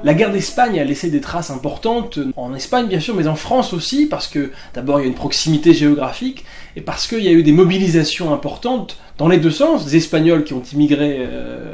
La guerre d'Espagne a laissé des traces importantes en Espagne bien sûr, mais en France aussi, parce que d'abord il y a une proximité géographique, et parce qu'il y a eu des mobilisations importantes dans les deux sens, des Espagnols qui ont immigré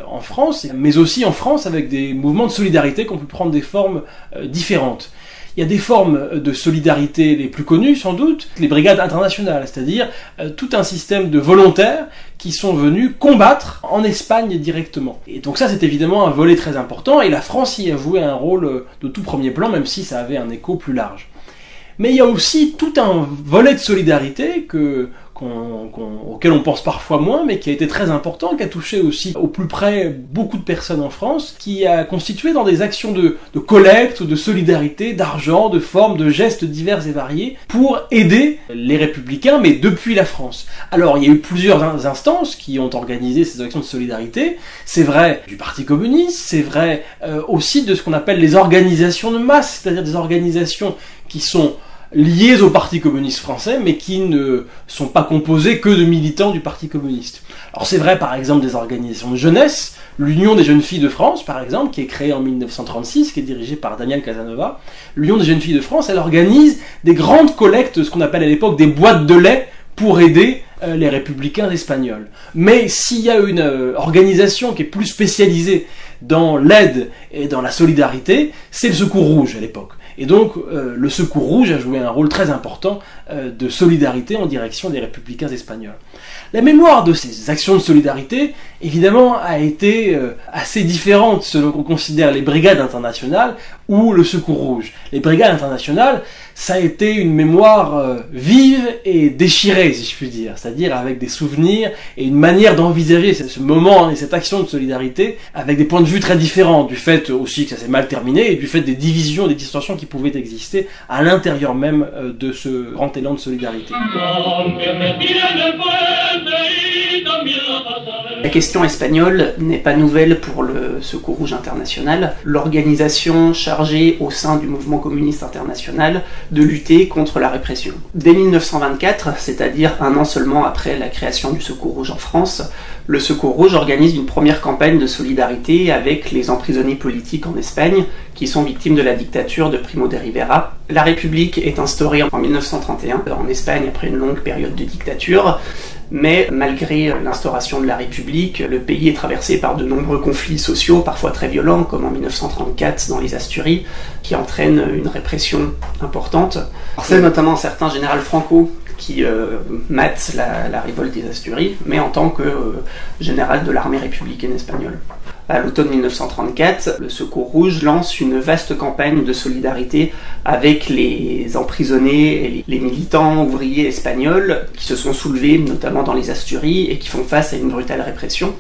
en France, mais aussi en France avec des mouvements de solidarité qui ont pu prendre des formes différentes. Il y a des formes de solidarité les plus connues, sans doute, les brigades internationales, c'est-à-dire tout un système de volontaires qui sont venus combattre en Espagne directement. Et donc ça, c'est évidemment un volet très important, et la France y a joué un rôle de tout premier plan, même si ça avait un écho plus large. Mais il y a aussi tout un volet de solidarité auquel on pense parfois moins, mais qui a été très important, qui a touché aussi au plus près beaucoup de personnes en France, qui a constitué dans des actions de collecte, de solidarité, d'argent, de formes, de gestes divers et variés, pour aider les républicains, mais depuis la France. Alors, il y a eu plusieurs instances qui ont organisé ces actions de solidarité. C'est vrai du Parti communiste, c'est vrai aussi de ce qu'on appelle les organisations de masse, c'est-à-dire des organisations qui sont liées au Parti communiste français, mais qui ne sont pas composées que de militants du Parti communiste. Alors c'est vrai par exemple des organisations de jeunesse, l'Union des jeunes filles de France par exemple, qui est créée en 1936, qui est dirigée par Daniel Casanova. L'Union des jeunes filles de France, elle organise des grandes collectes, ce qu'on appelle à l'époque des boîtes de lait, pour aider les républicains espagnols. Mais s'il y a une organisation qui est plus spécialisée dans l'aide et dans la solidarité, c'est le Secours Rouge à l'époque. Et donc, le Secours Rouge a joué un rôle très important de solidarité en direction des républicains espagnols. La mémoire de ces actions de solidarité, évidemment, a été assez différente selon qu'on considère les brigades internationales ou le Secours Rouge. Les brigades internationales, ça a été une mémoire vive et déchirée, si je puis dire, c'est-à-dire avec des souvenirs et une manière d'envisager ce moment et cette action de solidarité avec des points de vue très différents, du fait aussi que ça s'est mal terminé et du fait des divisions, des distorsions qui pouvaient exister à l'intérieur même de ce grand élan de solidarité. La question espagnole n'est pas nouvelle pour le Secours Rouge international, l'organisation chargée au sein du mouvement communiste international de lutter contre la répression. Dès 1924, c'est-à-dire un an seulement après la création du Secours Rouge en France, le Secours Rouge organise une première campagne de solidarité avec les emprisonnés politiques en Espagne qui sont victimes de la dictature de Primo de Rivera. La République est instaurée en 1931 en Espagne après une longue période de dictature. Mais malgré l'instauration de la République, le pays est traversé par de nombreux conflits sociaux, parfois très violents, comme en 1934 dans les Asturies, qui entraînent une répression importante. C'est notamment un certain général Franco qui mate la révolte des Asturies, mais en tant que général de l'armée républicaine espagnole. À l'automne 1934, le Secours Rouge lance une vaste campagne de solidarité avec les emprisonnés et les militants ouvriers espagnols qui se sont soulevés, notamment dans les Asturies, et qui font face à une brutale répression.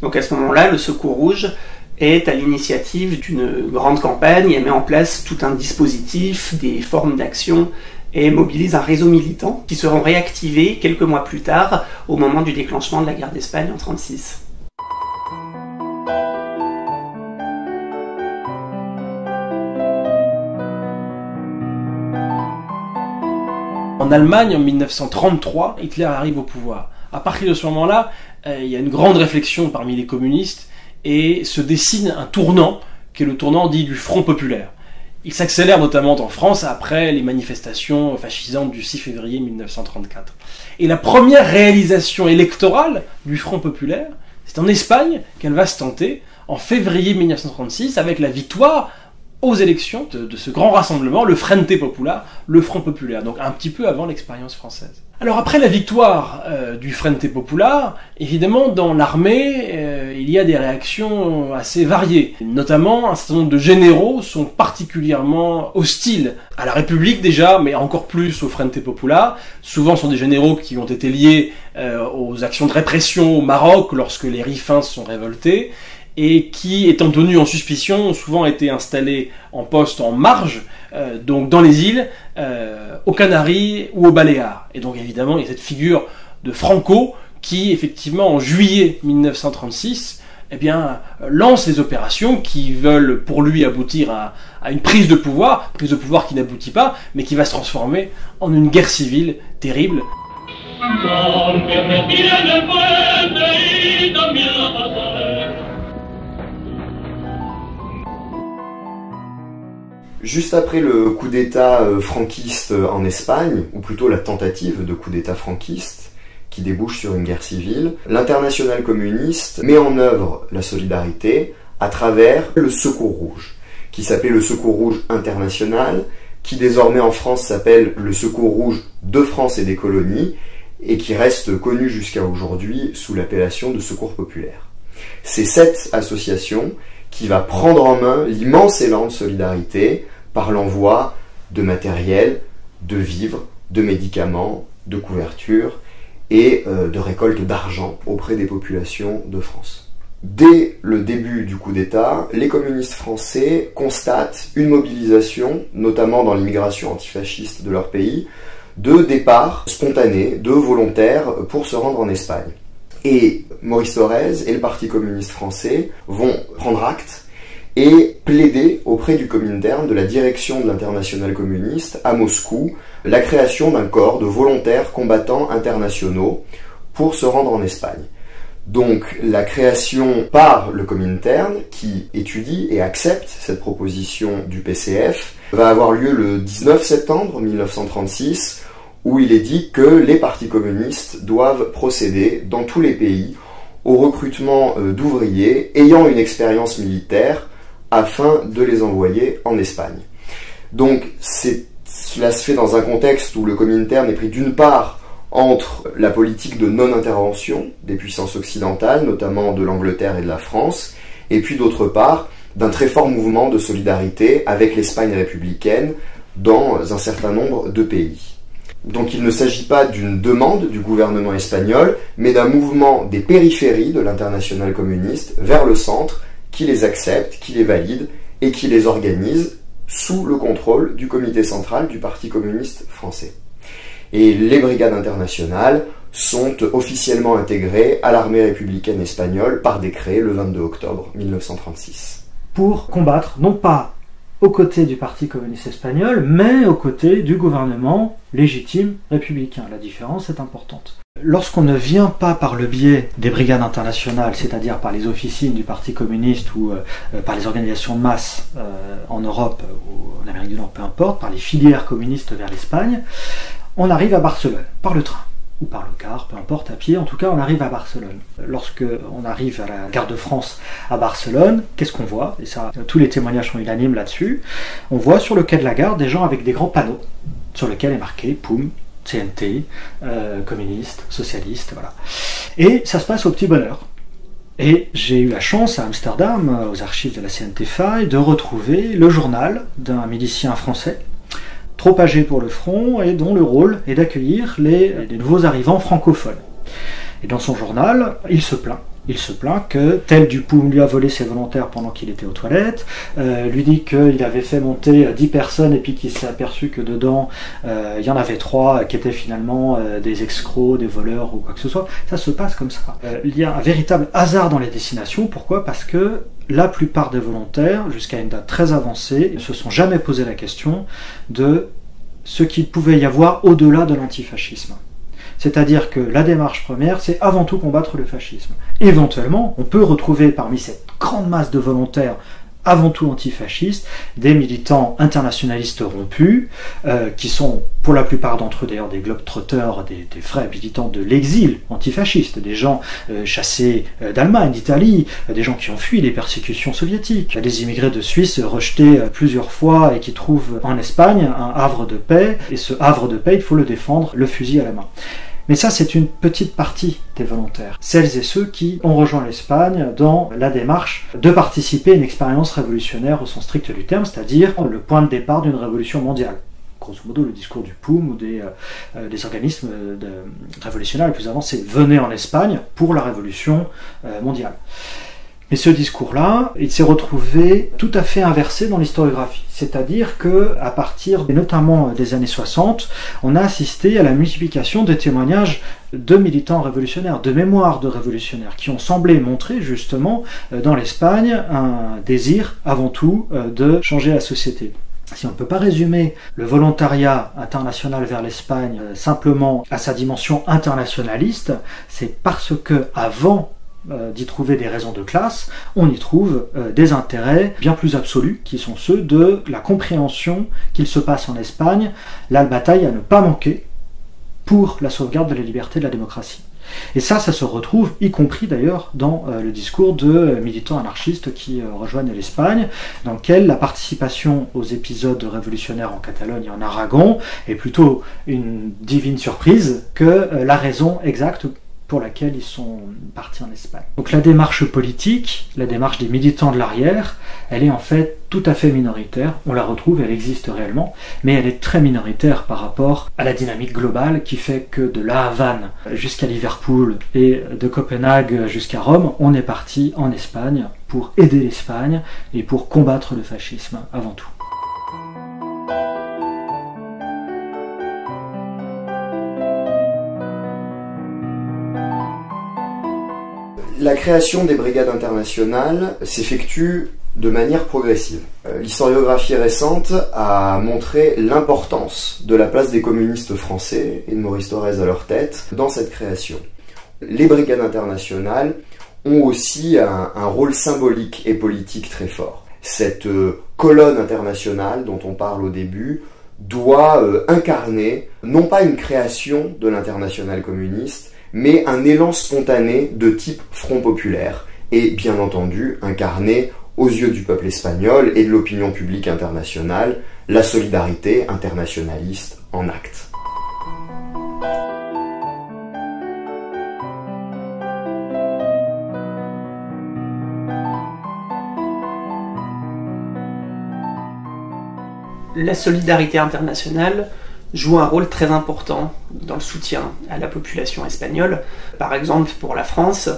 Donc à ce moment-là, le Secours Rouge est à l'initiative d'une grande campagne et met en place tout un dispositif, des formes d'action, et mobilise un réseau militant qui seront réactivés quelques mois plus tard, au moment du déclenchement de la guerre d'Espagne en 1936. En Allemagne, en 1933, Hitler arrive au pouvoir. À partir de ce moment-là, il y a une grande réflexion parmi les communistes et se dessine un tournant, qui est le tournant dit du Front populaire. Il s'accélère notamment en France après les manifestations fascisantes du 6 février 1934. Et la première réalisation électorale du Front populaire, c'est en Espagne qu'elle va se tenter en février 1936 avec la victoire aux élections de ce grand rassemblement, le Frente Popular, le Front populaire, donc un petit peu avant l'expérience française. Alors après la victoire du Frente Popular, évidemment dans l'armée, il y a des réactions assez variées. Notamment, un certain nombre de généraux sont particulièrement hostiles à la République déjà, mais encore plus au Frente Popular. Souvent ce sont des généraux qui ont été liés aux actions de répression au Maroc lorsque les Rifins se sont révoltés, et qui, étant tenus en suspicion, ont souvent été installés en poste en marge, donc dans les îles, aux Canaries ou aux Baléares. Et donc évidemment, il y a cette figure de Franco qui, effectivement, en juillet 1936, eh bien, lance les opérations qui veulent pour lui aboutir à une prise de pouvoir qui n'aboutit pas, mais qui va se transformer en une guerre civile terrible. Juste après le coup d'État franquiste en Espagne, ou plutôt la tentative de coup d'État franquiste, qui débouche sur une guerre civile, l'Internationale communiste met en œuvre la solidarité à travers le Secours Rouge, qui s'appelait le Secours Rouge International, qui désormais en France s'appelle le Secours Rouge de France et des colonies, et qui reste connu jusqu'à aujourd'hui sous l'appellation de Secours Populaire. C'est cette association qui va prendre en main l'immense élan de solidarité par l'envoi de matériel, de vivres, de médicaments, de couvertures et de récolte d'argent auprès des populations de France. Dès le début du coup d'État, les communistes français constatent une mobilisation, notamment dans l'immigration antifasciste de leur pays, de départs spontanés, de volontaires pour se rendre en Espagne. Et Maurice Thorez et le Parti communiste français vont prendre acte et plaider auprès du Comintern, de la direction de l'Internationale communiste à Moscou, la création d'un corps de volontaires combattants internationaux pour se rendre en Espagne. Donc la création par le Comintern, qui étudie et accepte cette proposition du PCF, va avoir lieu le 19 septembre 1936, où il est dit que les partis communistes doivent procéder dans tous les pays au recrutement d'ouvriers ayant une expérience militaire afin de les envoyer en Espagne. Donc cela se fait dans un contexte où le Comintern est pris d'une part entre la politique de non-intervention des puissances occidentales, notamment de l'Angleterre et de la France, et puis d'autre part d'un très fort mouvement de solidarité avec l'Espagne républicaine dans un certain nombre de pays. Donc il ne s'agit pas d'une demande du gouvernement espagnol, mais d'un mouvement des périphéries de l'Internationale communiste vers le centre, qui les accepte, qui les valide et qui les organise sous le contrôle du comité central du Parti communiste français. Et les brigades internationales sont officiellement intégrées à l'armée républicaine espagnole par décret le 22 octobre 1936. Pour combattre, non pas aux côtés du Parti communiste espagnol, mais aux côtés du gouvernement légitime républicain. La différence est importante. Lorsqu'on ne vient pas par le biais des brigades internationales, c'est-à-dire par les officines du Parti communiste ou par les organisations de masse en Europe ou en Amérique du Nord, peu importe, par les filières communistes vers l'Espagne, on arrive à Barcelone, par le train, ou par le car, peu importe, à pied, en tout cas on arrive à Barcelone. Lorsque on arrive à la gare de France à Barcelone, qu'est-ce qu'on voit? Et ça, tous les témoignages sont unanimes là-dessus. On voit sur le quai de la gare des gens avec des grands panneaux, sur lesquels est marqué POUM, CNT, communiste, socialiste, voilà. Et ça se passe au petit bonheur. Et j'ai eu la chance à Amsterdam, aux archives de la CNT-FAI, de retrouver le journal d'un milicien français, trop âgé pour le front et dont le rôle est d'accueillir les nouveaux arrivants francophones. Et dans son journal, il se plaint que tel Dupoum lui a volé ses volontaires pendant qu'il était aux toilettes, lui dit qu'il avait fait monter 10 personnes et puis qu'il s'est aperçu que dedans il y en avait 3 qui étaient finalement des escrocs, des voleurs ou quoi que ce soit. Ça se passe comme ça. Il y a un véritable hasard dans les destinations. Pourquoi? Parce que la plupart des volontaires, jusqu'à une date très avancée, ne se sont jamais posé la question de ce qu'il pouvait y avoir au-delà de l'antifascisme. C'est-à-dire que la démarche première, c'est avant tout combattre le fascisme. Éventuellement, on peut retrouver parmi cette grande masse de volontaires avant tout antifascistes, des militants internationalistes rompus, qui sont pour la plupart d'entre eux d'ailleurs des globetrotters, des vrais militants de l'exil antifasciste, des gens chassés d'Allemagne, d'Italie, des gens qui ont fui les persécutions soviétiques, des immigrés de Suisse rejetés plusieurs fois et qui trouvent en Espagne un havre de paix, et ce havre de paix, il faut le défendre, le fusil à la main. Mais ça, c'est une petite partie des volontaires. Celles et ceux qui ont rejoint l'Espagne dans la démarche de participer à une expérience révolutionnaire au sens strict du terme, c'est-à-dire le point de départ d'une révolution mondiale. Grosso modo, le discours du POUM ou des organismes révolutionnaires les plus avancés. Venez en Espagne pour la révolution mondiale. Mais ce discours-là, il s'est retrouvé tout à fait inversé dans l'historiographie. C'est-à-dire que, à partir notamment des années 60, on a assisté à la multiplication des témoignages de militants révolutionnaires, de mémoires de révolutionnaires, qui ont semblé montrer justement dans l'Espagne un désir avant tout de changer la société. Si on ne peut pas résumer le volontariat international vers l'Espagne simplement à sa dimension internationaliste, c'est parce que avant d'y trouver des raisons de classe, on y trouve des intérêts bien plus absolus, qui sont ceux de la compréhension qu'il se passe en Espagne, la bataille à ne pas manquer pour la sauvegarde de la liberté et de la démocratie. Et ça se retrouve, y compris d'ailleurs, dans le discours de militants anarchistes qui rejoignent l'Espagne, dans lequel la participation aux épisodes révolutionnaires en Catalogne et en Aragon est plutôt une divine surprise que la raison exacte pour laquelle ils sont partis en Espagne. Donc la démarche politique, la démarche des militants de l'arrière, elle est en fait tout à fait minoritaire. On la retrouve, elle existe réellement, mais elle est très minoritaire par rapport à la dynamique globale qui fait que de La Havane jusqu'à Liverpool et de Copenhague jusqu'à Rome, on est parti en Espagne pour aider l'Espagne et pour combattre le fascisme avant tout. La création des brigades internationales s'effectue de manière progressive. L'historiographie récente a montré l'importance de la place des communistes français et de Maurice Thorez à leur tête dans cette création. Les brigades internationales ont aussi un rôle symbolique et politique très fort. Cette colonne internationale dont on parle au début doit incarner non pas une création de l'internationale communiste, mais un élan spontané de type Front populaire, et bien entendu incarner aux yeux du peuple espagnol et de l'opinion publique internationale la solidarité internationaliste en actes. La solidarité internationale joue un rôle très important dans le soutien à la population espagnole. Par exemple, pour la France,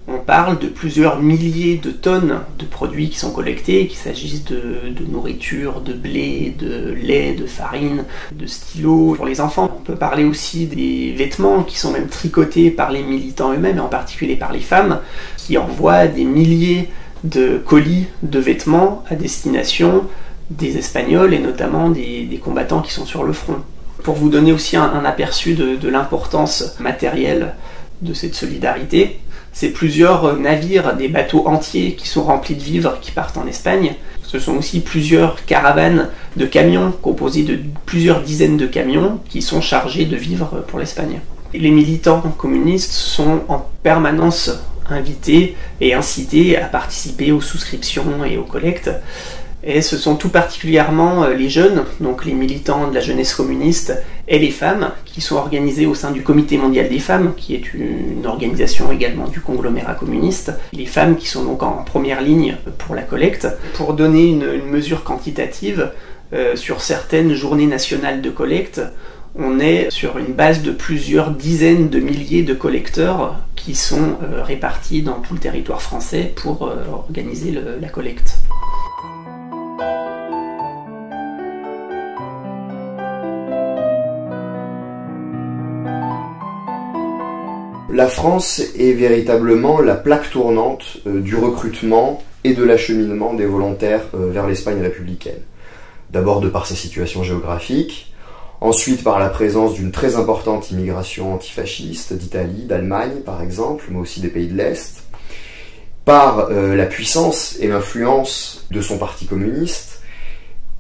on parle de plusieurs milliers de tonnes de produits qui sont collectés, qu'il s'agisse de nourriture, de blé, de lait, de farine, de stylos pour les enfants. On peut parler aussi des vêtements qui sont même tricotés par les militants eux-mêmes, et en particulier par les femmes, qui envoient des milliers de colis de vêtements à destination des Espagnols et notamment des combattants qui sont sur le front. Pour vous donner aussi un aperçu de l'importance matérielle de cette solidarité, c'est plusieurs navires, des bateaux entiers qui sont remplis de vivres qui partent en Espagne. Ce sont aussi plusieurs caravanes de camions composés de plusieurs dizaines de camions qui sont chargés de vivres pour l'Espagne. Les militants communistes sont en permanence invités et incités à participer aux souscriptions et aux collectes. Et ce sont tout particulièrement les jeunes, donc les militants de la jeunesse communiste, et les femmes, qui sont organisées au sein du Comité mondial des femmes, qui est une organisation également du conglomérat communiste. Les femmes qui sont donc en première ligne pour la collecte. Pour donner une mesure quantitative, sur certaines journées nationales de collecte, on est sur une base de plusieurs dizaines de milliers de collecteurs qui sont répartis dans tout le territoire français pour organiser la collecte. La France est véritablement la plaque tournante du recrutement et de l'acheminement des volontaires vers l'Espagne républicaine. D'abord de par sa situation géographique, ensuite par la présence d'une très importante immigration antifasciste d'Italie, d'Allemagne par exemple, mais aussi des pays de l'Est, par la puissance et l'influence de son parti communiste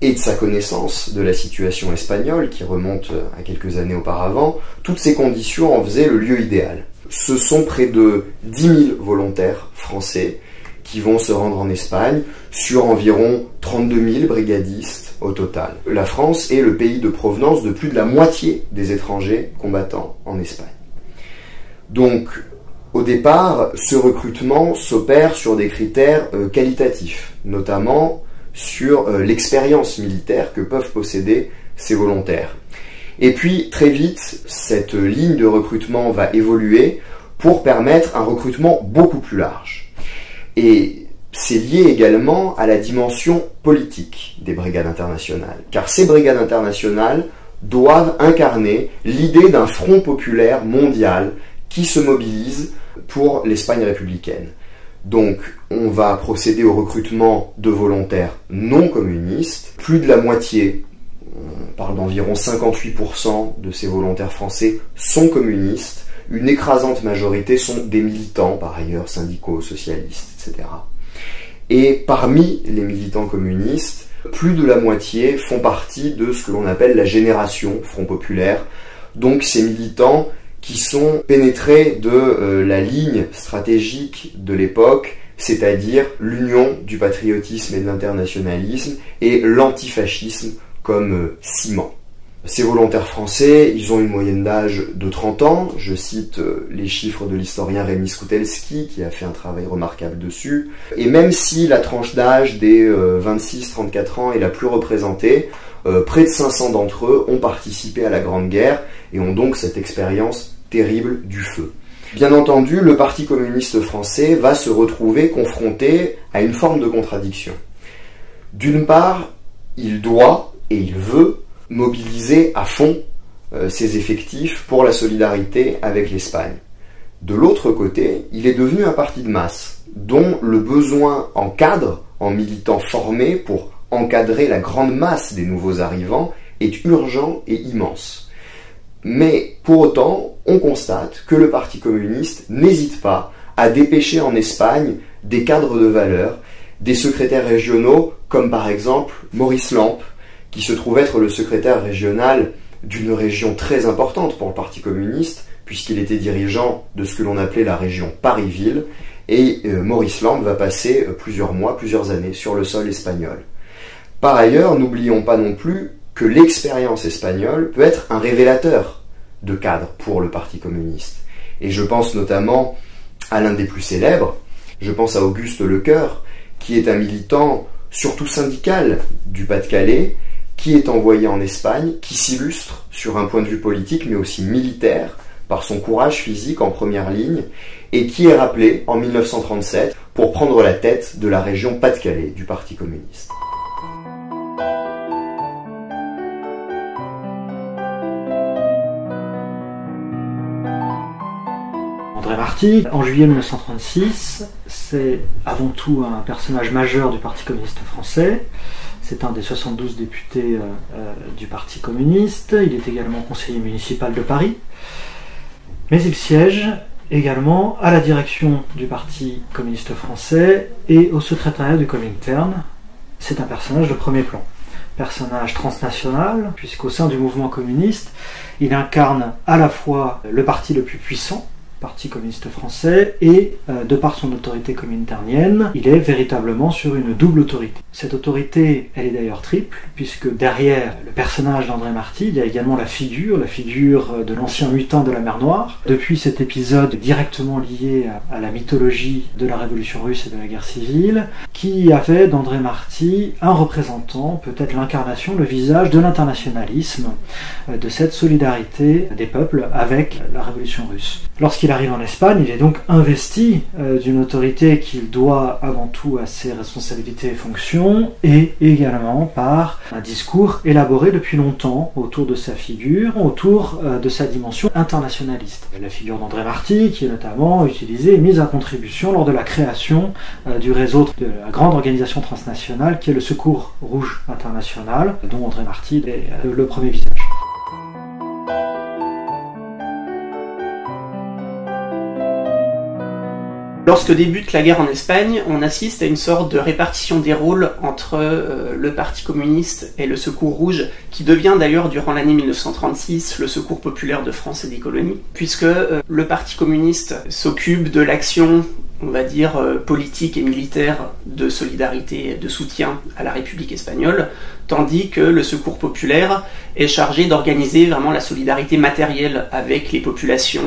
et de sa connaissance de la situation espagnole qui remonte à quelques années auparavant. Toutes ces conditions en faisaient le lieu idéal. Ce sont près de 10 000 volontaires français qui vont se rendre en Espagne sur environ 32 000 brigadistes au total. La France est le pays de provenance de plus de la moitié des étrangers combattants en Espagne. Donc, au départ, ce recrutement s'opère sur des critères qualitatifs, notamment sur l'expérience militaire que peuvent posséder ces volontaires. Et puis, très vite, cette ligne de recrutement va évoluer pour permettre un recrutement beaucoup plus large. Et c'est lié également à la dimension politique des brigades internationales, car ces brigades internationales doivent incarner l'idée d'un front populaire mondial qui se mobilise pour l'Espagne républicaine. Donc, on va procéder au recrutement de volontaires non communistes. Plus de la moitié, on parle d'environ 58% de ces volontaires français, sont communistes, une écrasante majorité sont des militants, par ailleurs, syndicaux, socialistes, etc. Et parmi les militants communistes, plus de la moitié font partie de ce que l'on appelle la génération Front Populaire, donc ces militants qui sont pénétrés de la ligne stratégique de l'époque, c'est-à-dire l'union du patriotisme et de l'internationalisme et l'antifascisme comme ciment. Ces volontaires français, ils ont une moyenne d'âge de 30 ans, je cite les chiffres de l'historien Rémi Skoutelski qui a fait un travail remarquable dessus, et même si la tranche d'âge des 26-34 ans est la plus représentée, près de 500 d'entre eux ont participé à la Grande Guerre et ont donc cette expérience terrible du feu. Bien entendu, le Parti communiste français va se retrouver confronté à une forme de contradiction. D'une part, il doit et il veut mobiliser à fond ses effectifs pour la solidarité avec l'Espagne. De l'autre côté, il est devenu un parti de masse, dont le besoin en cadre, en militants formés pour encadrer la grande masse des nouveaux arrivants, est urgent et immense. Mais pour autant, on constate que le Parti communiste n'hésite pas à dépêcher en Espagne des cadres de valeur, des secrétaires régionaux comme par exemple Maurice Lampe, qui se trouve être le secrétaire régional d'une région très importante pour le Parti communiste, puisqu'il était dirigeant de ce que l'on appelait la région Paris-Ville, et Maurice Lampe va passer plusieurs mois, plusieurs années sur le sol espagnol. Par ailleurs, n'oublions pas non plus que l'expérience espagnole peut être un révélateur de cadre pour le Parti communiste. Et je pense notamment à l'un des plus célèbres, je pense à Auguste Lecoeur, qui est un militant surtout syndical du Pas-de-Calais, qui est envoyé en Espagne, qui s'illustre sur un point de vue politique mais aussi militaire par son courage physique en première ligne et qui est rappelé en 1937 pour prendre la tête de la région Pas-de-Calais du Parti communiste. André Marty, en juillet 1936, c'est avant tout un personnage majeur du Parti communiste français. C'est un des 72 députés du Parti communiste. Il est également conseiller municipal de Paris. Mais il siège également à la direction du Parti communiste français et au secrétariat du Comintern. C'est un personnage de premier plan. Personnage transnational, puisqu'au sein du mouvement communiste, il incarne à la fois le parti le plus puissant, Parti communiste français, et de par son autorité cominternienne, il est véritablement sur une double autorité. Cette autorité, elle est d'ailleurs triple, puisque derrière le personnage d'André Marty, il y a également la figure de l'ancien mutin de la mer Noire. Depuis cet épisode directement lié à la mythologie de la Révolution russe et de la guerre civile, qui a fait d'André Marty un représentant, peut-être l'incarnation, le visage de l'internationalisme, de cette solidarité des peuples avec la Révolution russe. Lorsqu'il arrive en Espagne, il est donc investi d'une autorité qu'il doit avant tout à ses responsabilités et fonctions, et également par un discours élaboré depuis longtemps autour de sa figure, autour de sa dimension internationaliste. La figure d'André Marty, qui est notamment utilisée et mise à contribution lors de la création du réseau de la grande organisation transnationale qui est le Secours Rouge International, dont André Marty est le premier visage. Lorsque débute la guerre en Espagne, on assiste à une sorte de répartition des rôles entre le Parti communiste et le Secours Rouge, qui devient d'ailleurs durant l'année 1936 le Secours populaire de France et des colonies, puisque le Parti communiste s'occupe de l'action, on va dire, politique et militaire de solidarité et de soutien à la République espagnole, tandis que le Secours populaire est chargé d'organiser vraiment la solidarité matérielle avec les populations,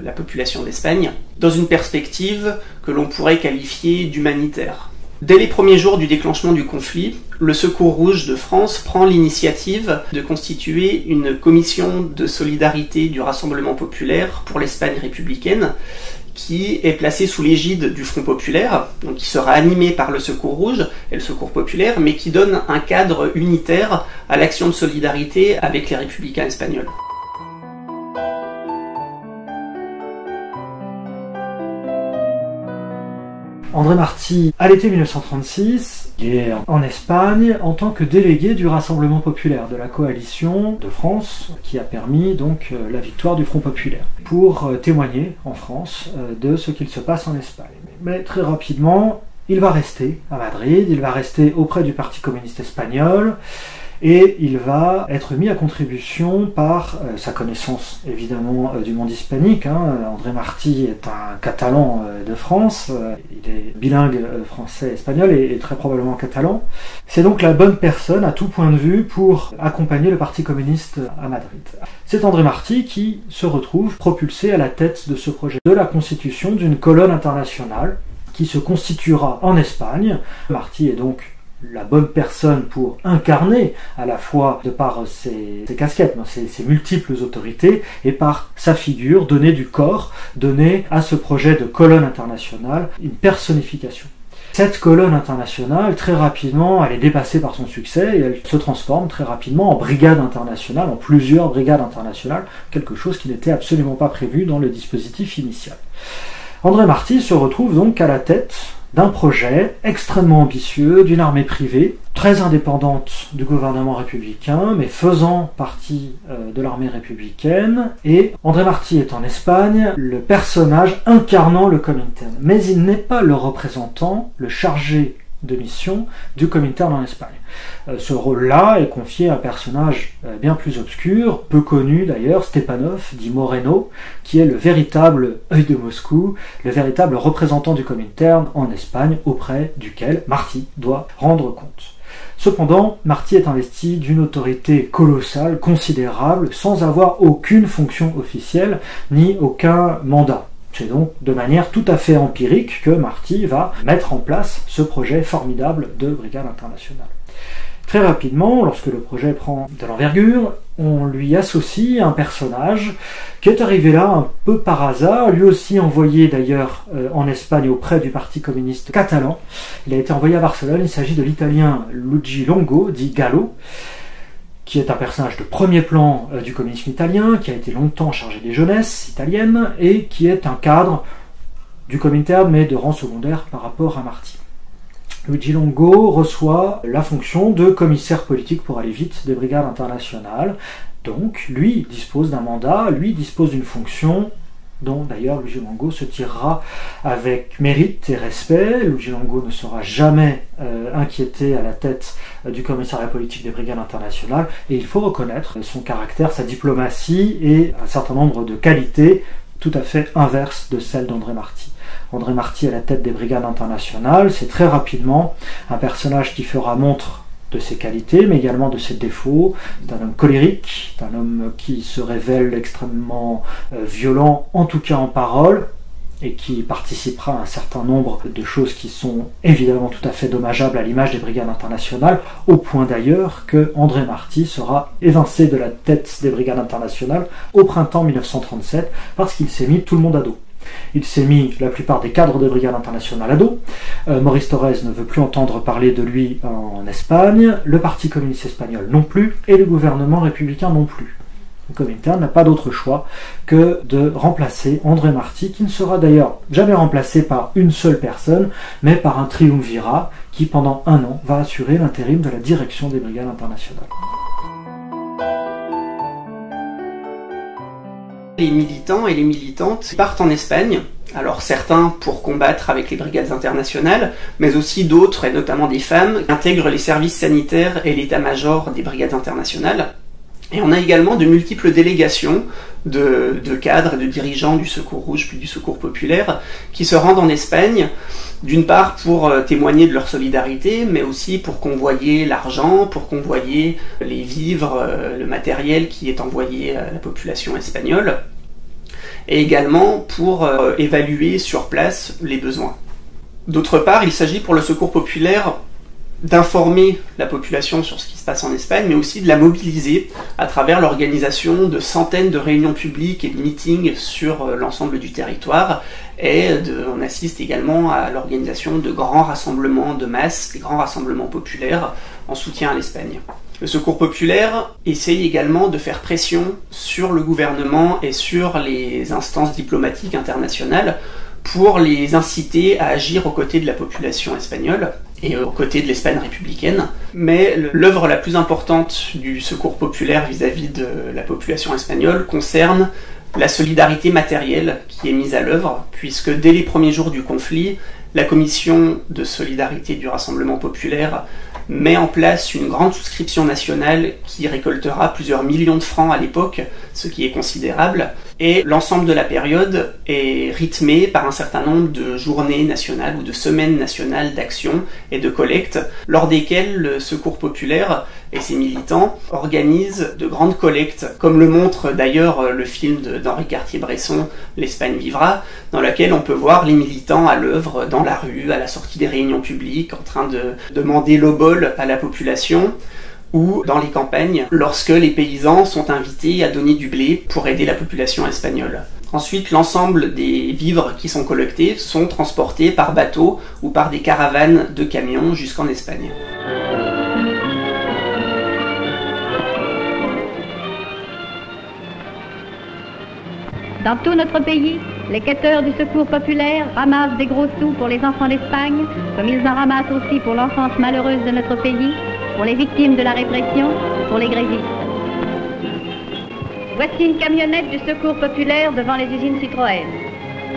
la population d'Espagne, dans une perspective que l'on pourrait qualifier d'humanitaire. Dès les premiers jours du déclenchement du conflit, le Secours Rouge de France prend l'initiative de constituer une commission de solidarité du Rassemblement populaire pour l'Espagne républicaine, qui est placé sous l'égide du Front populaire, donc qui sera animé par le Secours Rouge et le Secours populaire, mais qui donne un cadre unitaire à l'action de solidarité avec les républicains espagnols. André Martí, à l'été 1936, il est en Espagne en tant que délégué du Rassemblement populaire, de la coalition de France, qui a permis donc la victoire du Front populaire, pour témoigner en France de ce qu'il se passe en Espagne. Mais très rapidement, il va rester à Madrid, il va rester auprès du Parti communiste espagnol, et il va être mis à contribution par sa connaissance évidemment du monde hispanique. André Martí est un Catalan de France, il est bilingue français-espagnol et très probablement catalan. C'est donc la bonne personne à tout point de vue pour accompagner le Parti communiste à Madrid. C'est André Martí qui se retrouve propulsé à la tête de ce projet de la constitution d'une colonne internationale qui se constituera en Espagne. Martí est donc la bonne personne pour incarner à la fois de par ses casquettes, ses multiples autorités, et par sa figure, donner du corps, donner à ce projet de colonne internationale une personnification. Cette colonne internationale, très rapidement, elle est dépassée par son succès et elle se transforme très rapidement en brigade internationale, en plusieurs brigades internationales, quelque chose qui n'était absolument pas prévu dans le dispositif initial. André Martí se retrouve donc à la tête d'un projet extrêmement ambitieux, d'une armée privée, très indépendante du gouvernement républicain, mais faisant partie de l'armée républicaine. Et André Martí est en Espagne, le personnage incarnant le Comintern. Mais il n'est pas le représentant, le chargé de mission du Comintern en Espagne. Ce rôle-là est confié à un personnage bien plus obscur, peu connu d'ailleurs, Stepanov, dit Moreno, qui est le véritable œil de Moscou, le véritable représentant du Comintern en Espagne, auprès duquel Martí doit rendre compte. Cependant, Martí est investi d'une autorité colossale, considérable, sans avoir aucune fonction officielle, ni aucun mandat. C'est donc de manière tout à fait empirique que Martí va mettre en place ce projet formidable de brigade internationale. Très rapidement, lorsque le projet prend de l'envergure, on lui associe un personnage qui est arrivé là un peu par hasard, lui aussi envoyé d'ailleurs en Espagne auprès du Parti communiste catalan. Il a été envoyé à Barcelone, il s'agit de l'italien Luigi Longo, dit Gallo, qui est un personnage de premier plan du communisme italien, qui a été longtemps chargé des jeunesses italiennes, et qui est un cadre du Comintern, mais de rang secondaire par rapport à Martí. Luigi Longo reçoit la fonction de commissaire politique pour aller vite des brigades internationales. Donc, lui dispose d'un mandat, lui dispose d'une fonction dont d'ailleurs Luigi Longo se tirera avec mérite et respect. Luigi Longo ne sera jamais inquiété à la tête du commissariat politique des brigades internationales, et il faut reconnaître son caractère, sa diplomatie et un certain nombre de qualités tout à fait inverses de celles d'André Martí. André Martí à la tête des brigades internationales, c'est très rapidement un personnage qui fera montre de ses qualités, mais également de ses défauts. C'est un homme colérique, c'est un homme qui se révèle extrêmement violent, en tout cas en parole, et qui participera à un certain nombre de choses qui sont évidemment tout à fait dommageables à l'image des brigades internationales, au point d'ailleurs que André Martí sera évincé de la tête des brigades internationales au printemps 1937, parce qu'il s'est mis tout le monde à dos. Il s'est mis la plupart des cadres des brigades internationales à dos. Maurice Thorez ne veut plus entendre parler de lui en Espagne, le Parti communiste espagnol non plus, et le gouvernement républicain non plus. Le Comintern n'a pas d'autre choix que de remplacer André Martí, qui ne sera d'ailleurs jamais remplacé par une seule personne, mais par un triumvirat qui pendant un an va assurer l'intérim de la direction des brigades internationales. Les militants et les militantes partent en Espagne, alors certains pour combattre avec les brigades internationales, mais aussi d'autres, et notamment des femmes, intègrent les services sanitaires et l'état-major des brigades internationales. Et on a également de multiples délégations de cadres et de dirigeants du Secours Rouge puis du Secours Populaire qui se rendent en Espagne, d'une part pour témoigner de leur solidarité, mais aussi pour convoyer l'argent, pour convoyer les vivres, le matériel qui est envoyé à la population espagnole, et également pour évaluer sur place les besoins. D'autre part, il s'agit pour le Secours Populaire d'informer la population sur ce qui se passe en Espagne, mais aussi de la mobiliser à travers l'organisation de centaines de réunions publiques et de meetings sur l'ensemble du territoire, et on assiste également à l'organisation de grands rassemblements de masse, des grands rassemblements populaires en soutien à l'Espagne. Le Secours Populaire essaye également de faire pression sur le gouvernement et sur les instances diplomatiques internationales pour les inciter à agir aux côtés de la population espagnole et aux côtés de l'Espagne républicaine. Mais l'œuvre la plus importante du Secours populaire vis-à-vis de la population espagnole concerne la solidarité matérielle qui est mise à l'œuvre, puisque dès les premiers jours du conflit, la commission de solidarité du Rassemblement populaire met en place une grande souscription nationale qui récoltera plusieurs millions de francs à l'époque, ce qui est considérable, et l'ensemble de la période est rythmé par un certain nombre de journées nationales ou de semaines nationales d'action et de collecte, lors desquelles le Secours populaire et ses militants organisent de grandes collectes, comme le montre d'ailleurs le film d'Henri Cartier-Bresson, L'Espagne vivra, dans lequel on peut voir les militants à l'œuvre dans la rue, à la sortie des réunions publiques, en train de demander l'obol à la population, ou dans les campagnes, lorsque les paysans sont invités à donner du blé pour aider la population espagnole. Ensuite, l'ensemble des vivres qui sont collectés sont transportés par bateau ou par des caravanes de camions jusqu'en Espagne. Dans tout notre pays, les quêteurs du Secours populaire ramassent des gros sous pour les enfants d'Espagne, comme ils en ramassent aussi pour l'enfance malheureuse de notre pays, pour les victimes de la répression, pour les grévistes. Voici une camionnette du Secours populaire devant les usines Citroën.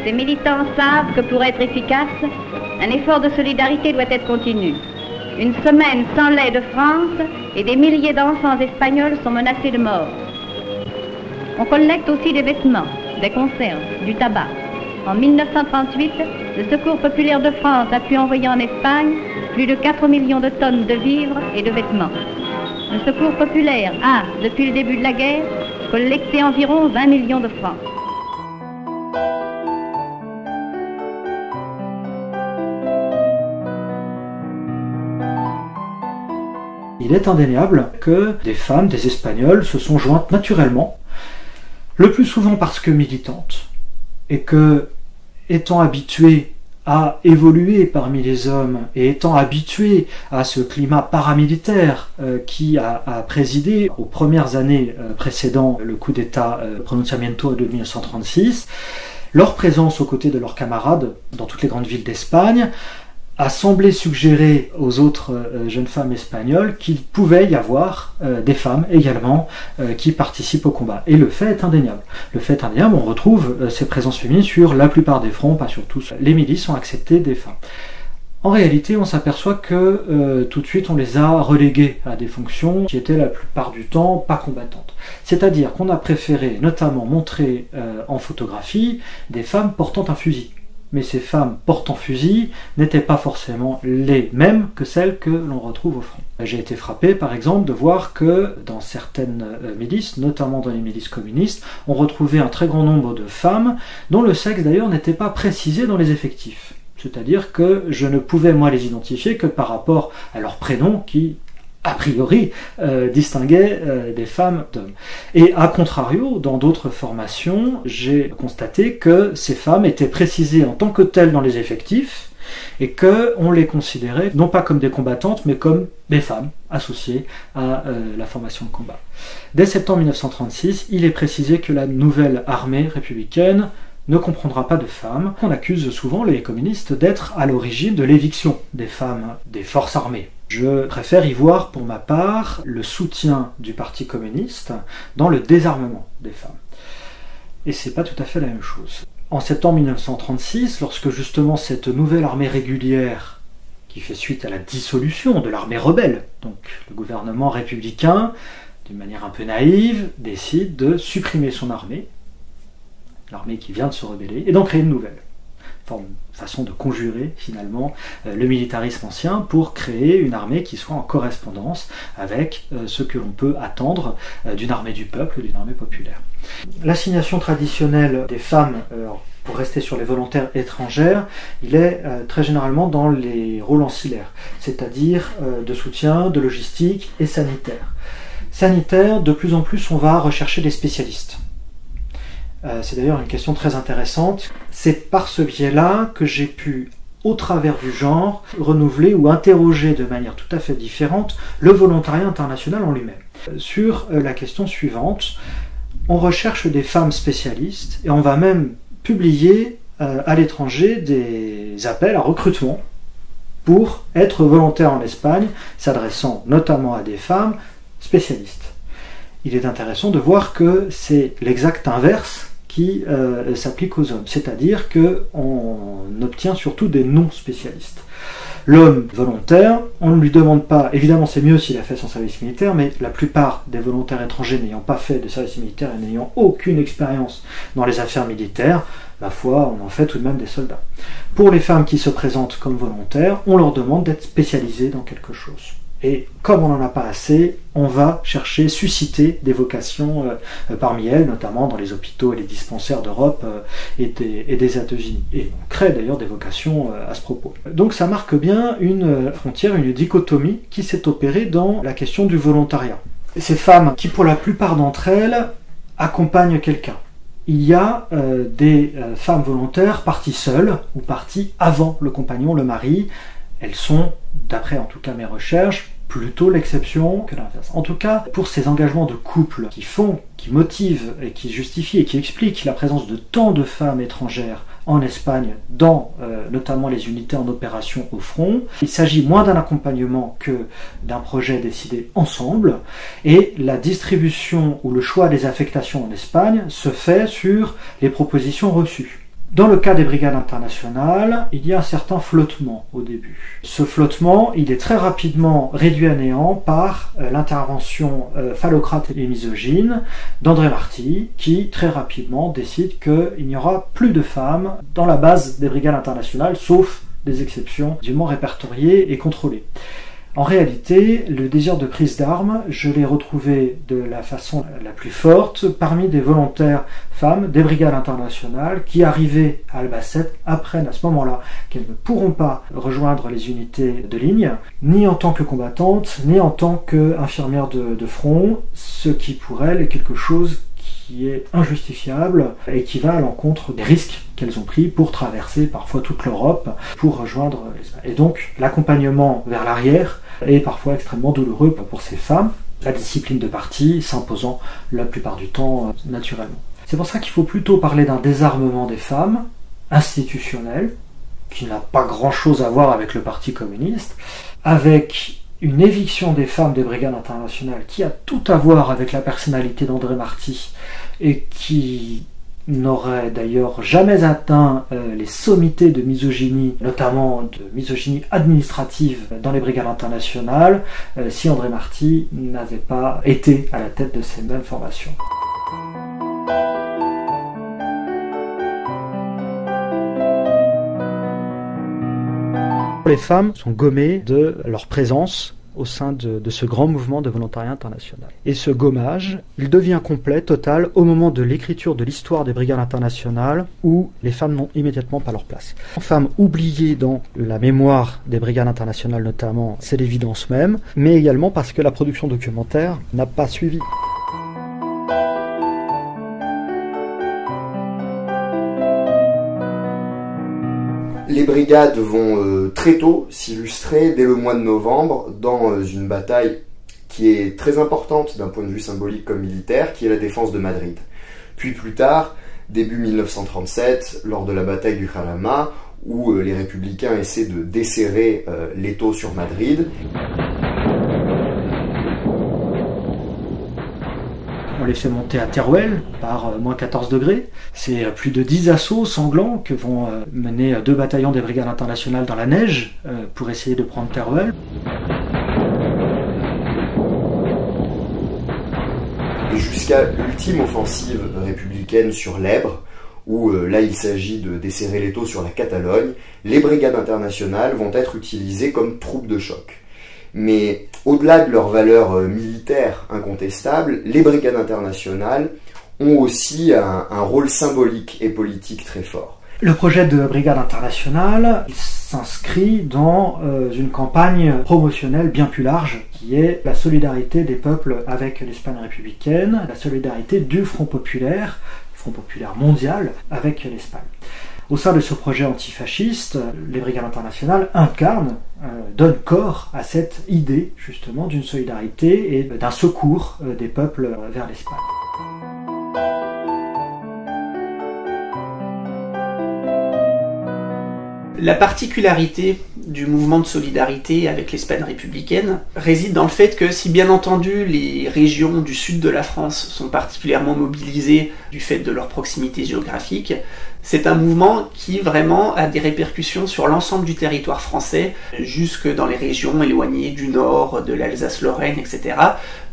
Ces militants savent que pour être efficace, un effort de solidarité doit être continu. Une semaine sans lait de France et des milliers d'enfants espagnols sont menacés de mort. On collecte aussi des vêtements, des conserves, du tabac. En 1938, le Secours populaire de France a pu envoyer en Espagne plus de 4 millions de tonnes de vivres et de vêtements. Le Secours populaire a, depuis le début de la guerre, collecté environ 20 millions de francs. Il est indéniable que des femmes, des Espagnols, se sont jointes naturellement, le plus souvent parce que militantes, et que, étant habituées à évoluer parmi les hommes, et étant habituées à ce climat paramilitaire qui a présidé aux premières années précédant le coup d'État pronunciamiento de 1936, leur présence aux côtés de leurs camarades dans toutes les grandes villes d'Espagne a semblé suggérer aux autres jeunes femmes espagnoles qu'il pouvait y avoir des femmes également qui participent au combat. Et le fait est indéniable. Le fait est indéniable, on retrouve ces présences féminines sur la plupart des fronts, pas sur tous. Les milices ont accepté des femmes. En réalité, on s'aperçoit que tout de suite on les a reléguées à des fonctions qui étaient la plupart du temps pas combattantes. C'est-à-dire qu'on a préféré notamment montrer en photographie des femmes portant un fusil. Mais ces femmes portant fusil n'étaient pas forcément les mêmes que celles que l'on retrouve au front. J'ai été frappé par exemple de voir que dans certaines milices, notamment dans les milices communistes, on retrouvait un très grand nombre de femmes dont le sexe d'ailleurs n'était pas précisé dans les effectifs. C'est-à-dire que je ne pouvais moi les identifier que par rapport à leur prénom qui a priori distinguait des femmes d'hommes. Et à contrario, dans d'autres formations, j'ai constaté que ces femmes étaient précisées en tant que telles dans les effectifs et qu'on les considérait non pas comme des combattantes, mais comme des femmes associées à la formation de combat. Dès septembre 1936, il est précisé que la nouvelle armée républicaine ne comprendra pas de femmes. On accuse souvent les communistes d'être à l'origine de l'éviction des femmes des forces armées. Je préfère y voir, pour ma part, le soutien du Parti communiste dans le désarmement des femmes. Et c'est pas tout à fait la même chose. En septembre 1936, lorsque justement cette nouvelle armée régulière, qui fait suite à la dissolution de l'armée rebelle, donc le gouvernement républicain, d'une manière un peu naïve, décide de supprimer son armée, l'armée qui vient de se rebeller, et d'en créer une nouvelle. Façon de conjurer finalement le militarisme ancien pour créer une armée qui soit en correspondance avec ce que l'on peut attendre d'une armée du peuple, d'une armée populaire. L'assignation traditionnelle des femmes, pour rester sur les volontaires étrangères, il est très généralement dans les rôles ancillaires, c'est-à-dire de soutien, de logistique et sanitaire. Sanitaire, de plus en plus on va rechercher des spécialistes. C'est d'ailleurs une question très intéressante. C'est par ce biais-là que j'ai pu, au travers du genre, renouveler ou interroger de manière tout à fait différente le volontariat international en lui-même. Sur la question suivante, on recherche des femmes spécialistes et on va même publier à l'étranger des appels à recrutement pour être volontaire en Espagne, s'adressant notamment à des femmes spécialistes. Il est intéressant de voir que c'est l'exact inverse qui s'applique aux hommes, c'est-à-dire qu'on obtient surtout des non-spécialistes. L'homme volontaire, on ne lui demande pas, évidemment c'est mieux s'il a fait son service militaire, mais la plupart des volontaires étrangers n'ayant pas fait de service militaire et n'ayant aucune expérience dans les affaires militaires, ma foi, on en fait tout de même des soldats. Pour les femmes qui se présentent comme volontaires, on leur demande d'être spécialisées dans quelque chose. Et comme on n'en a pas assez, on va chercher, susciter des vocations parmi elles, notamment dans les hôpitaux et les dispensaires d'Europe et des États-Unis. Et on crée d'ailleurs des vocations à ce propos. Donc ça marque bien une frontière, une dichotomie qui s'est opérée dans la question du volontariat. Ces femmes qui, pour la plupart d'entre elles, accompagnent quelqu'un. Il y a des femmes volontaires parties seules ou parties avant le compagnon, le mari. Elles sont, d'après en tout cas mes recherches, plutôt l'exception que l'inverse. En tout cas, pour ces engagements de couple qui motivent et qui justifient et qui expliquent la présence de tant de femmes étrangères en Espagne, dans notamment les unités en opération au front, il s'agit moins d'un accompagnement que d'un projet décidé ensemble, et la distribution ou le choix des affectations en Espagne se fait sur les propositions reçues. Dans le cas des brigades internationales, il y a un certain flottement au début. Ce flottement, il est très rapidement réduit à néant par l'intervention phallocrate et misogyne d'André Marty, qui très rapidement décide qu'il n'y aura plus de femmes dans la base des brigades internationales, sauf des exceptions dûment répertoriées et contrôlées. En réalité, le désir de prise d'armes, je l'ai retrouvé de la façon la plus forte parmi des volontaires femmes des brigades internationales qui, arrivées à Albacete, apprennent à ce moment-là qu'elles ne pourront pas rejoindre les unités de ligne, ni en tant que combattantes, ni en tant qu'infirmières de front, ce qui pour elles est quelque chose qui est injustifiable et qui va à l'encontre des risques qu'elles ont pris pour traverser parfois toute l'Europe pour rejoindre l'Espagne. Et donc l'accompagnement vers l'arrière est parfois extrêmement douloureux pour ces femmes, la discipline de parti s'imposant la plupart du temps naturellement. C'est pour ça qu'il faut plutôt parler d'un désarmement des femmes institutionnel, qui n'a pas grand-chose à voir avec le Parti communiste, avec une éviction des femmes des brigades internationales qui a tout à voir avec la personnalité d'André Marty et qui n'aurait d'ailleurs jamais atteint les sommités de misogynie, notamment de misogynie administrative dans les brigades internationales, si André Marty n'avait pas été à la tête de ces mêmes formations. Les femmes sont gommées de leur présence au sein de ce grand mouvement de volontariat international. Et ce gommage, il devient complet, total, au moment de l'écriture de l'histoire des brigades internationales, où les femmes n'ont immédiatement pas leur place. Femmes oubliées dans la mémoire des brigades internationales notamment, c'est l'évidence même, mais également parce que la production documentaire n'a pas suivi. Les brigades vont très tôt s'illustrer dès le mois de novembre dans une bataille qui est très importante d'un point de vue symbolique comme militaire, qui est la défense de Madrid. Puis plus tard, début 1937, lors de la bataille du Jarama, où les républicains essaient de desserrer l'étau sur Madrid. On les fait monter à Teruel par moins 14 degrés. C'est plus de 10 assauts sanglants que vont mener 2 bataillons des brigades internationales dans la neige pour essayer de prendre Teruel. Et jusqu'à l'ultime offensive républicaine sur l'Èbre, où là il s'agit de desserrer l'étau sur la Catalogne, les brigades internationales vont être utilisées comme troupes de choc. Mais au-delà de leur valeur militaire incontestable, les brigades internationales ont aussi un rôle symbolique et politique très fort. Le projet de brigade internationale s'inscrit dans une campagne promotionnelle bien plus large, qui est la solidarité des peuples avec l'Espagne républicaine, la solidarité du Front populaire mondial avec l'Espagne. Au sein de ce projet antifasciste, les brigades internationales incarnent, donnent corps à cette idée justement d'une solidarité et d'un secours des peuples vers l'Espagne. La particularité du mouvement de solidarité avec l'Espagne républicaine réside dans le fait que, si bien entendu les régions du sud de la France sont particulièrement mobilisées du fait de leur proximité géographique, c'est un mouvement qui vraiment a des répercussions sur l'ensemble du territoire français, jusque dans les régions éloignées du nord, de l'Alsace-Lorraine, etc.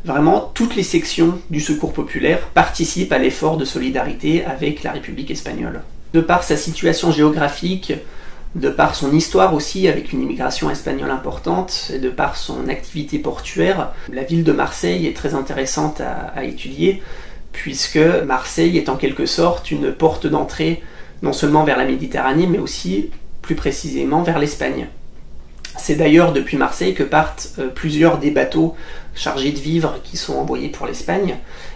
Vraiment, toutes les sections du Secours populaire participent à l'effort de solidarité avec la République espagnole. De par sa situation géographique, de par son histoire aussi avec une immigration espagnole importante, et de par son activité portuaire, la ville de Marseille est très intéressante à étudier, puisque Marseille est en quelque sorte une porte d'entrée non seulement vers la Méditerranée, mais aussi plus précisément vers l'Espagne. C'est d'ailleurs depuis Marseille que partent plusieurs des bateaux chargés de vivres qui sont envoyés pour l'Espagne.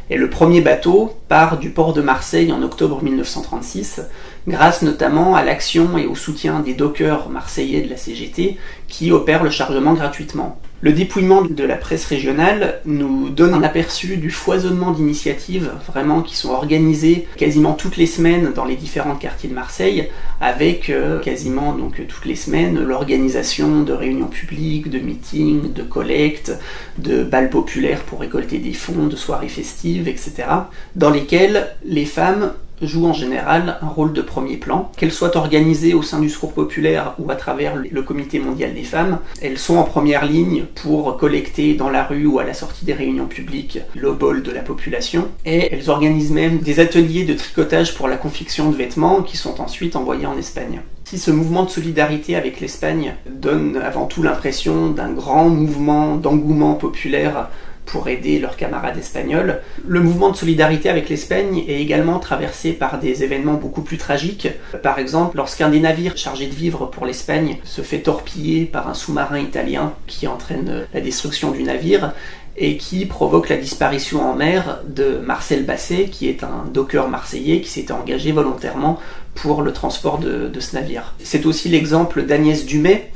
Et le premier bateau part du port de Marseille en octobre 1936, grâce notamment à l'action et au soutien des dockers marseillais de la CGT qui opèrent le chargement gratuitement. Le dépouillement de la presse régionale nous donne un aperçu du foisonnement d'initiatives vraiment qui sont organisées quasiment toutes les semaines dans les différents quartiers de Marseille, avec quasiment donc toutes les semaines l'organisation de réunions publiques, de meetings, de collectes, de bals populaires pour récolter des fonds, de soirées festives, etc., dans lesquelles les femmes jouent en général un rôle de premier plan. Qu'elles soient organisées au sein du Secours populaire ou à travers le Comité mondial des femmes, elles sont en première ligne pour collecter dans la rue ou à la sortie des réunions publiques l'obol de la population, et elles organisent même des ateliers de tricotage pour la confection de vêtements qui sont ensuite envoyés en Espagne. Si ce mouvement de solidarité avec l'Espagne donne avant tout l'impression d'un grand mouvement d'engouement populaire pour aider leurs camarades espagnols, le mouvement de solidarité avec l'Espagne est également traversé par des événements beaucoup plus tragiques. Par exemple, lorsqu'un des navires chargés de vivres pour l'Espagne se fait torpiller par un sous-marin italien qui entraîne la destruction du navire et qui provoque la disparition en mer de Marcel Basset, qui est un docker marseillais qui s'était engagé volontairement pour le transport de ce navire. C'est aussi l'exemple d'Agnès Dumay,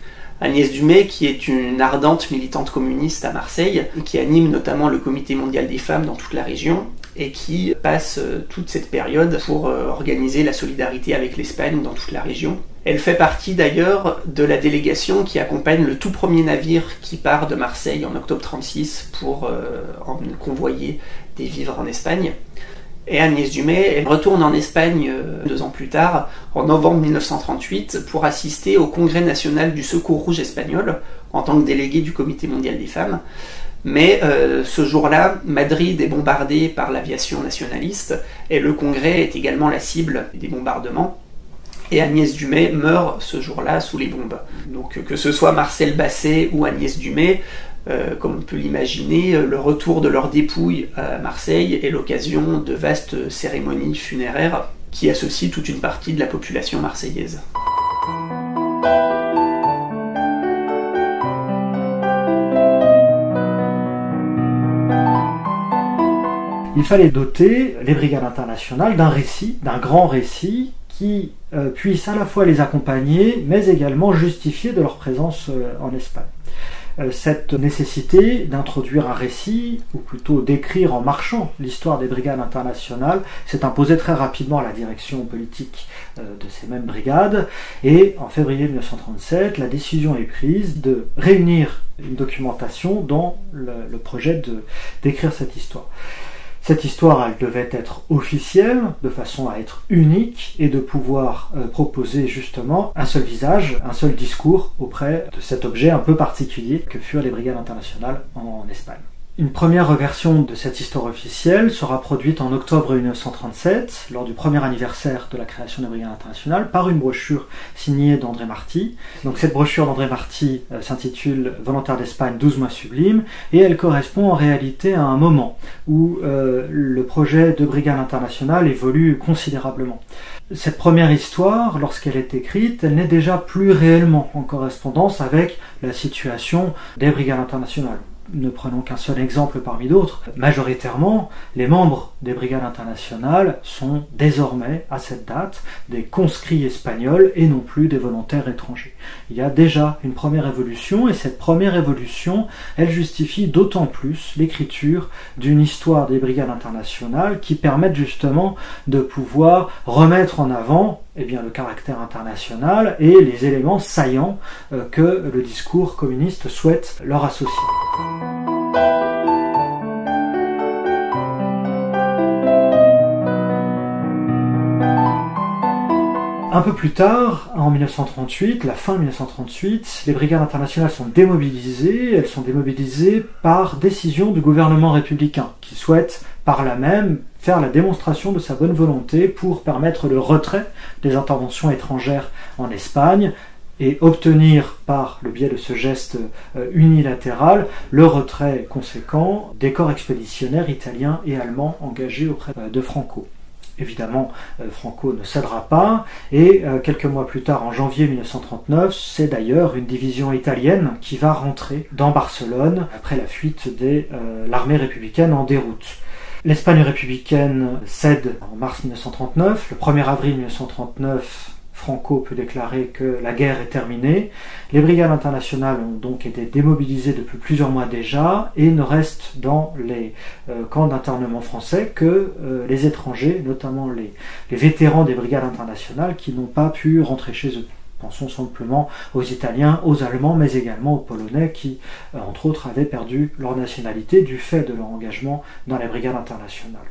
qui est une ardente militante communiste à Marseille, qui anime notamment le Comité mondial des femmes dans toute la région, et qui passe toute cette période pour organiser la solidarité avec l'Espagne dans toute la région. Elle fait partie d'ailleurs de la délégation qui accompagne le tout premier navire qui part de Marseille en octobre 1936 pour convoyer des vivres en Espagne. Et Agnès Dumay, elle retourne en Espagne 2 ans plus tard, en novembre 1938, pour assister au Congrès national du Secours rouge espagnol, en tant que déléguée du Comité mondial des femmes. Mais ce jour-là, Madrid est bombardé par l'aviation nationaliste, et le Congrès est également la cible des bombardements. Et Agnès Dumay meurt ce jour-là sous les bombes. Donc que ce soit Marcel Basset ou Agnès Dumay, comme on peut l'imaginer, le retour de leurs dépouilles à Marseille est l'occasion de vastes cérémonies funéraires qui associent toute une partie de la population marseillaise. Il fallait doter les brigades internationales d'un récit, d'un grand récit, qui puisse à la fois les accompagner, mais également justifier de leur présence en Espagne. Cette nécessité d'introduire un récit, ou plutôt d'écrire en marchant l'histoire des brigades internationales, s'est imposée très rapidement à la direction politique de ces mêmes brigades, et en février 1937, la décision est prise de réunir une documentation dans le projet d'écrire cette histoire. Cette histoire, elle devait être officielle, de façon à être unique, et de pouvoir proposer justement un seul visage, un seul discours auprès de cet objet un peu particulier que furent les brigades internationales en Espagne. Une première version de cette histoire officielle sera produite en octobre 1937, lors du premier anniversaire de la création des Brigades internationales, par une brochure signée d'André Marty. Donc cette brochure d'André Marty s'intitule « Volontaires d'Espagne, 12 mois sublimes » et elle correspond en réalité à un moment où le projet de Brigades internationales évolue considérablement. Cette première histoire, lorsqu'elle est écrite, elle n'est déjà plus réellement en correspondance avec la situation des Brigades internationales. ne prenons qu'un seul exemple parmi d'autres, majoritairement, les membres des brigades internationales sont désormais, à cette date, des conscrits espagnols et non plus des volontaires étrangers. Il y a déjà une première évolution, et cette première évolution, elle justifie d'autant plus l'écriture d'une histoire des brigades internationales qui permettent justement de pouvoir remettre en avant le caractère international et les éléments saillants que le discours communiste souhaite leur associer. Un peu plus tard, en 1938, la fin 1938, les brigades internationales sont démobilisées. Elles sont démobilisées par décision du gouvernement républicain, qui souhaite par là même faire la démonstration de sa bonne volonté pour permettre le retrait des interventions étrangères en Espagne et obtenir par le biais de ce geste unilatéral le retrait conséquent des corps expéditionnaires italiens et allemands engagés auprès de Franco. Évidemment, Franco ne cédera pas, et quelques mois plus tard, en janvier 1939, c'est d'ailleurs une division italienne qui va rentrer dans Barcelone après la fuite de l'armée républicaine en déroute. L'Espagne républicaine cède en mars 1939. Le 1er avril 1939, Franco peut déclarer que la guerre est terminée. Les brigades internationales ont donc été démobilisées depuis plusieurs mois déjà et ne restent dans les camps d'internement français que les étrangers, notamment les vétérans des brigades internationales qui n'ont pas pu rentrer chez eux. Pensons simplement aux Italiens, aux Allemands, mais également aux Polonais qui, entre autres, avaient perdu leur nationalité du fait de leur engagement dans les brigades internationales.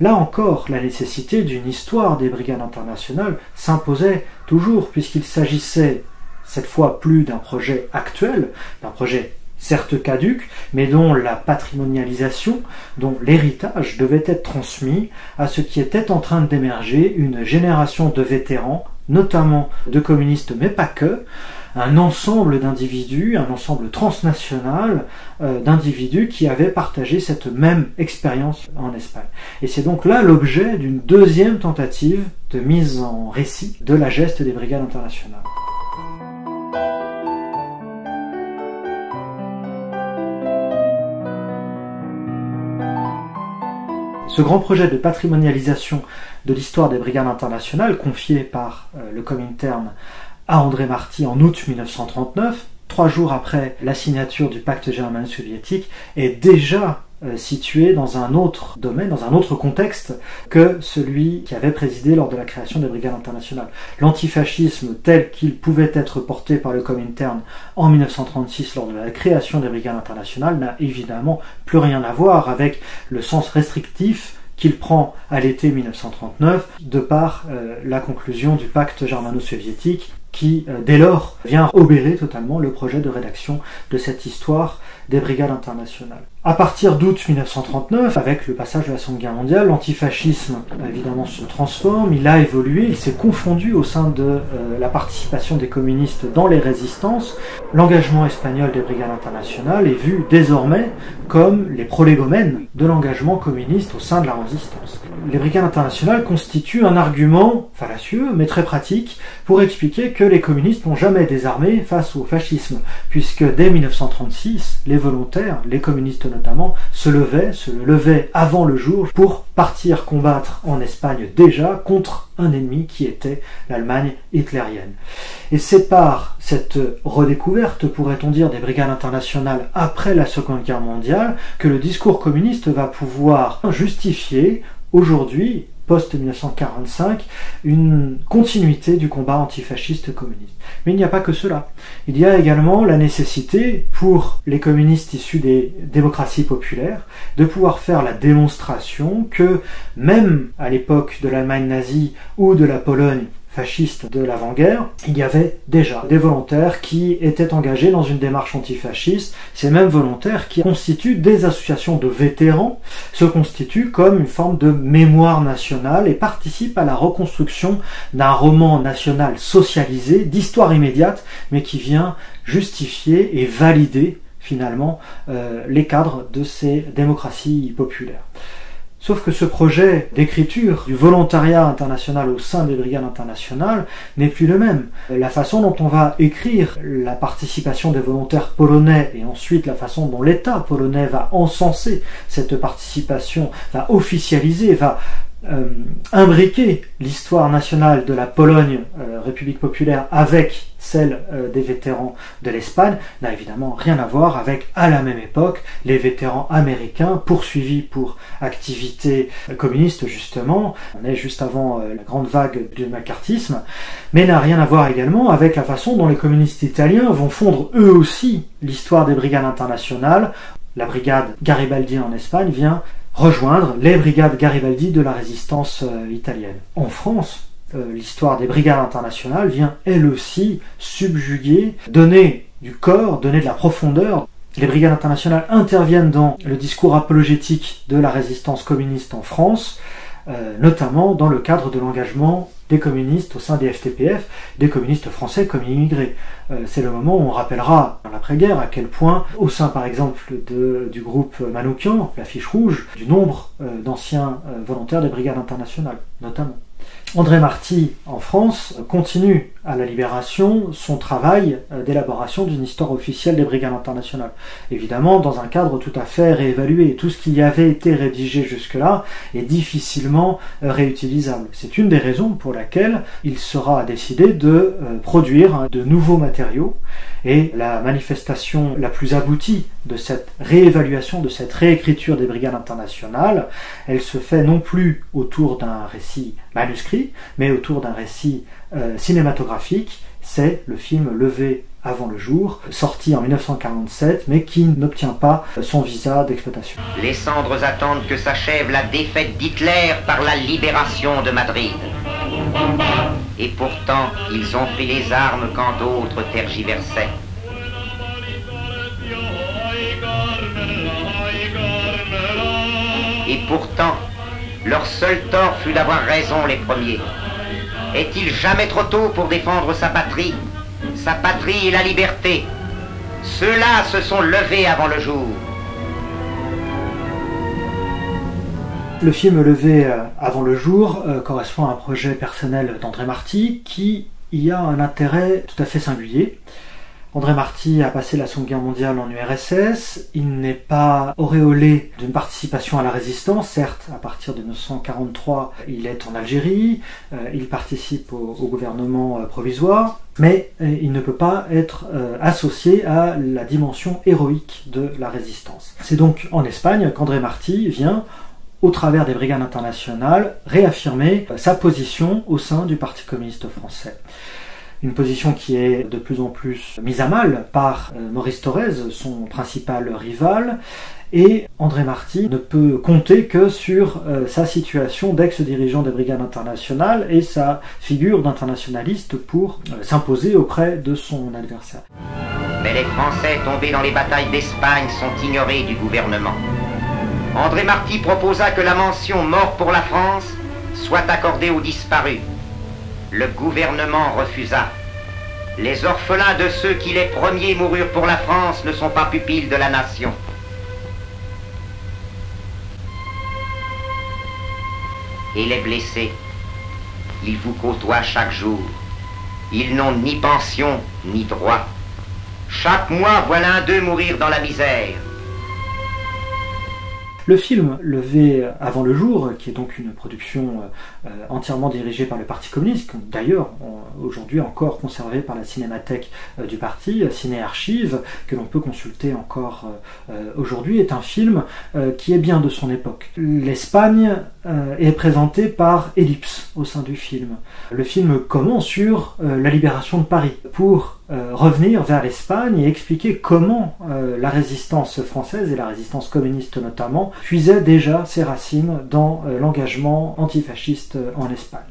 Là encore, la nécessité d'une histoire des brigades internationales s'imposait toujours, puisqu'il s'agissait cette fois plus d'un projet actuel, d'un projet certes caduque, mais dont la patrimonialisation, dont l'héritage devait être transmis à ce qui était en train d'émerger, une génération de vétérans, notamment de communistes, mais pas que, un ensemble d'individus, un ensemble transnational d'individus qui avaient partagé cette même expérience en Espagne. Et c'est donc là l'objet d'une deuxième tentative de mise en récit de la geste des brigades internationales. Ce grand projet de patrimonialisation de l'histoire des brigades internationales, confié par le Comintern à André Marty en août 1939, 3 jours après la signature du pacte germano-soviétique, est déjà situé dans un autre domaine, dans un autre contexte que celui qui avait présidé lors de la création des brigades internationales. L'antifascisme tel qu'il pouvait être porté par le Comintern en 1936 lors de la création des brigades internationales n'a évidemment plus rien à voir avec le sens restrictif qu'il prend à l'été 1939 de par la conclusion du pacte germano-soviétique qui, dès lors, vient obérer totalement le projet de rédaction de cette histoire des brigades internationales. À partir d'août 1939, avec le passage de la Seconde Guerre mondiale, l'antifascisme évidemment se transforme, il a évolué, il s'est confondu au sein de la participation des communistes dans les résistances. L'engagement espagnol des brigades internationales est vu désormais comme les prolégomènes de l'engagement communiste au sein de la résistance. Les brigades internationales constituent un argument fallacieux, mais très pratique, pour expliquer que les communistes n'ont jamais désarmé face au fascisme, puisque dès 1936, les volontaires, les communistes notamment, se levaient avant le jour pour partir combattre en Espagne déjà contre un ennemi qui était l'Allemagne hitlérienne. Et c'est par cette redécouverte, pourrait-on dire, des brigades internationales après la Seconde Guerre mondiale que le discours communiste va pouvoir justifier aujourd'hui, post-1945, une continuité du combat antifasciste communiste. Mais il n'y a pas que cela. Il y a également la nécessité, pour les communistes issus des démocraties populaires, de pouvoir faire la démonstration que, même à l'époque de l'Allemagne nazie ou de la Pologne fasciste de l'avant-guerre, il y avait déjà des volontaires qui étaient engagés dans une démarche antifasciste. Ces mêmes volontaires qui constituent des associations de vétérans se constituent comme une forme de mémoire nationale et participent à la reconstruction d'un roman national socialisé, d'histoire immédiate, mais qui vient justifier et valider finalement les cadres de ces démocraties populaires. Sauf que ce projet d'écriture du volontariat international au sein des brigades internationales n'est plus le même. La façon dont on va écrire la participation des volontaires polonais et ensuite la façon dont l'État polonais va encenser cette participation, va officialiser, va imbriquer l'histoire nationale de la Pologne, République populaire, avec celle des vétérans de l'Espagne, n'a évidemment rien à voir avec, à la même époque, les vétérans américains poursuivis pour activités communistes, justement. On est juste avant la grande vague du macartisme, mais n'a rien à voir également avec la façon dont les communistes italiens vont fondre eux aussi l'histoire des brigades internationales. La brigade Garibaldi en Espagne vient rejoindre les brigades Garibaldi de la résistance italienne. En France, l'histoire des brigades internationales vient elle aussi subjuguer, donner du corps, donner de la profondeur. Les brigades internationales interviennent dans le discours apologétique de la résistance communiste en France, notamment dans le cadre de l'engagement des communistes au sein des FTPF, des communistes français comme immigrés. C'est le moment où on rappellera dans l'après-guerre à quel point, au sein par exemple du groupe Manoukian, l'affiche rouge, du nombre d'anciens volontaires des brigades internationales, notamment. André Marty, en France, continue à la Libération son travail d'élaboration d'une histoire officielle des brigades internationales. Évidemment, dans un cadre tout à fait réévalué. Tout ce qui avait été rédigé jusque-là est difficilement réutilisable. C'est une des raisons pour laquelle il sera décidé de produire de nouveaux matériaux. Et la manifestation la plus aboutie de cette réévaluation, de cette réécriture des brigades internationales, elle se fait non plus autour d'un récit manuscrit, mais autour d'un récit cinématographique. C'est le film Levé avant le jour, sorti en 1947, mais qui n'obtient pas son visa d'exploitation. Les cendres attendent que s'achève la défaite d'Hitler par la libération de Madrid. Et pourtant, ils ont pris les armes quand d'autres tergiversaient. Et pourtant, leur seul tort fut d'avoir raison les premiers. Est-il jamais trop tôt pour défendre sa patrie et la liberté? Ceux-là se sont levés avant le jour. Le film Levé avant le jour correspond à un projet personnel d'André Marty qui y a un intérêt tout à fait singulier. André Marty a passé la Seconde Guerre mondiale en URSS, il n'est pas auréolé d'une participation à la résistance, certes à partir de 1943 il est en Algérie, il participe au gouvernement provisoire, mais il ne peut pas être associé à la dimension héroïque de la résistance. C'est donc en Espagne qu'André Marty vient, au travers des brigades internationales, réaffirmer sa position au sein du Parti communiste français. Une position qui est de plus en plus mise à mal par Maurice Thorez, son principal rival, et André Marty ne peut compter que sur sa situation d'ex-dirigeant des brigades internationales et sa figure d'internationaliste pour s'imposer auprès de son adversaire. Mais les Français tombés dans les batailles d'Espagne sont ignorés du gouvernement. André Marty proposa que la mention « Mort pour la France » soit accordée aux disparus. Le gouvernement refusa. Les orphelins de ceux qui les premiers moururent pour la France ne sont pas pupilles de la nation. Et les blessés, ils vous côtoient chaque jour. Ils n'ont ni pension, ni droit. Chaque mois, voilà un d'eux mourir dans la misère. Le film Levé avant le jour, qui est donc une production entièrement dirigée par le Parti communiste, d'ailleurs aujourd'hui encore conservée par la cinémathèque du parti, Ciné Archives, que l'on peut consulter encore aujourd'hui, est un film qui est bien de son époque. L'Espagne est présentée par ellipse au sein du film. Le film commence sur la libération de Paris, pour revenir vers l'Espagne et expliquer comment la résistance française, et la résistance communiste notamment, puisait déjà ses racines dans l'engagement antifasciste en Espagne.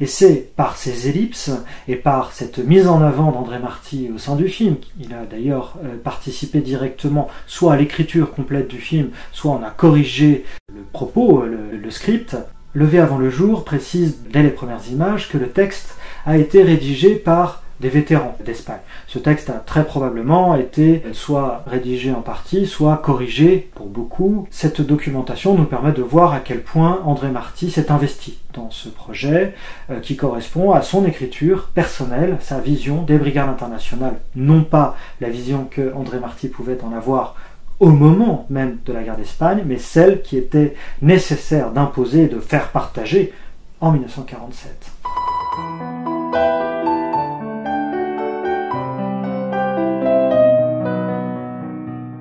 Et c'est par ces ellipses et par cette mise en avant d'André Marty au sein du film, il a d'ailleurs participé directement soit à l'écriture complète du film, soit on a corrigé le propos, le script. Levé avant le jour précise dès les premières images que le texte a été rédigé par des vétérans d'Espagne. Ce texte a très probablement été soit rédigé en partie, soit corrigé pour beaucoup. Cette documentation nous permet de voir à quel point André Marty s'est investi dans ce projet qui correspond à son écriture personnelle, sa vision des brigades internationales. Non pas la vision que André Marty pouvait en avoir au moment même de la guerre d'Espagne, mais celle qui était nécessaire d'imposer et de faire partager en 1947.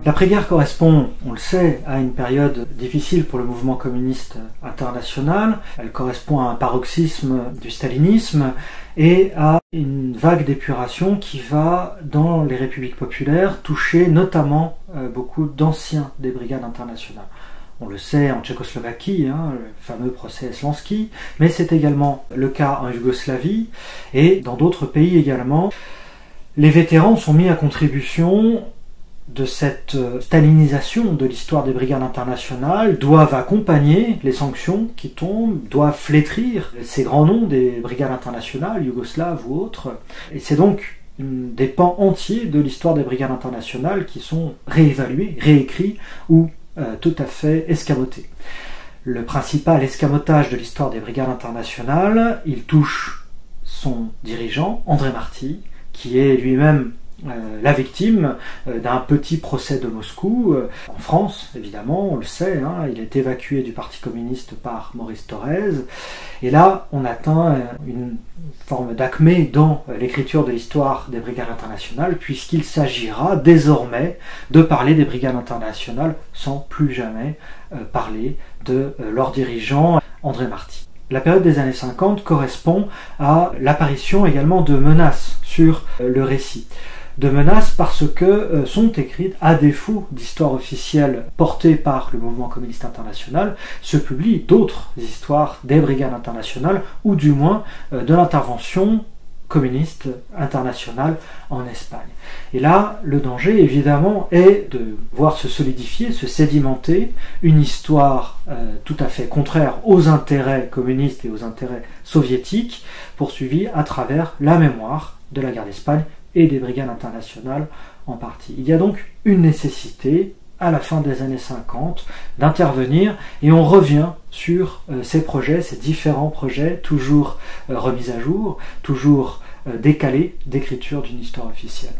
L'après-guerre correspond, on le sait, à une période difficile pour le mouvement communiste international. Elle correspond à un paroxysme du stalinisme et à une vague d'épuration qui va, dans les républiques populaires, toucher notamment beaucoup d'anciens des brigades internationales. On le sait en Tchécoslovaquie, le fameux procès Slansky, mais c'est également le cas en Yougoslavie et dans d'autres pays également. Les vétérans sont mis à contribution de cette stalinisation de l'histoire des brigades internationales, doivent accompagner les sanctions qui tombent, doivent flétrir ces grands noms des brigades internationales, yougoslaves ou autres. Et c'est donc des pans entiers de l'histoire des brigades internationales qui sont réévalués, réécrits ou tout à fait escamotés. Le principal escamotage de l'histoire des brigades internationales, il touche son dirigeant, André Marty, qui est lui-même la victime d'un petit procès de Moscou, en France évidemment, on le sait, il est évacué du Parti communiste par Maurice Thorez, et là on atteint une forme d'acmé dans l'écriture de l'histoire des brigades internationales, puisqu'il s'agira désormais de parler des brigades internationales sans plus jamais parler de leur dirigeant André Marty. La période des années 50 correspond à l'apparition également de menaces sur le récit. De menaces parce que sont écrites, à défaut d'histoires officielles portées par le mouvement communiste international, se publient d'autres histoires des brigades internationales, ou du moins de l'intervention communiste internationale en Espagne. Et là, le danger, évidemment, est de voir se solidifier, se sédimenter une histoire tout à fait contraire aux intérêts communistes et aux intérêts soviétiques, poursuivis à travers la mémoire de la guerre d'Espagne et des brigades internationales en partie. Il y a donc une nécessité, à la fin des années 50, d'intervenir, et on revient sur ces projets, ces différents projets, toujours remis à jour, toujours décalés d'écriture d'une histoire officielle.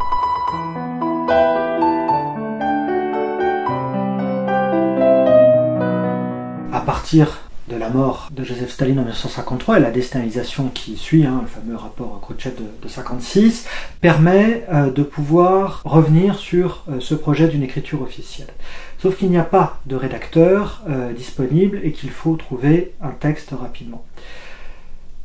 À partir de la mort de Joseph Staline en 1953 et la déstalinisation qui suit, le fameux rapport Khrouchtchev de 1956, permet de pouvoir revenir sur ce projet d'une écriture officielle. Sauf qu'il n'y a pas de rédacteur disponible et qu'il faut trouver un texte rapidement.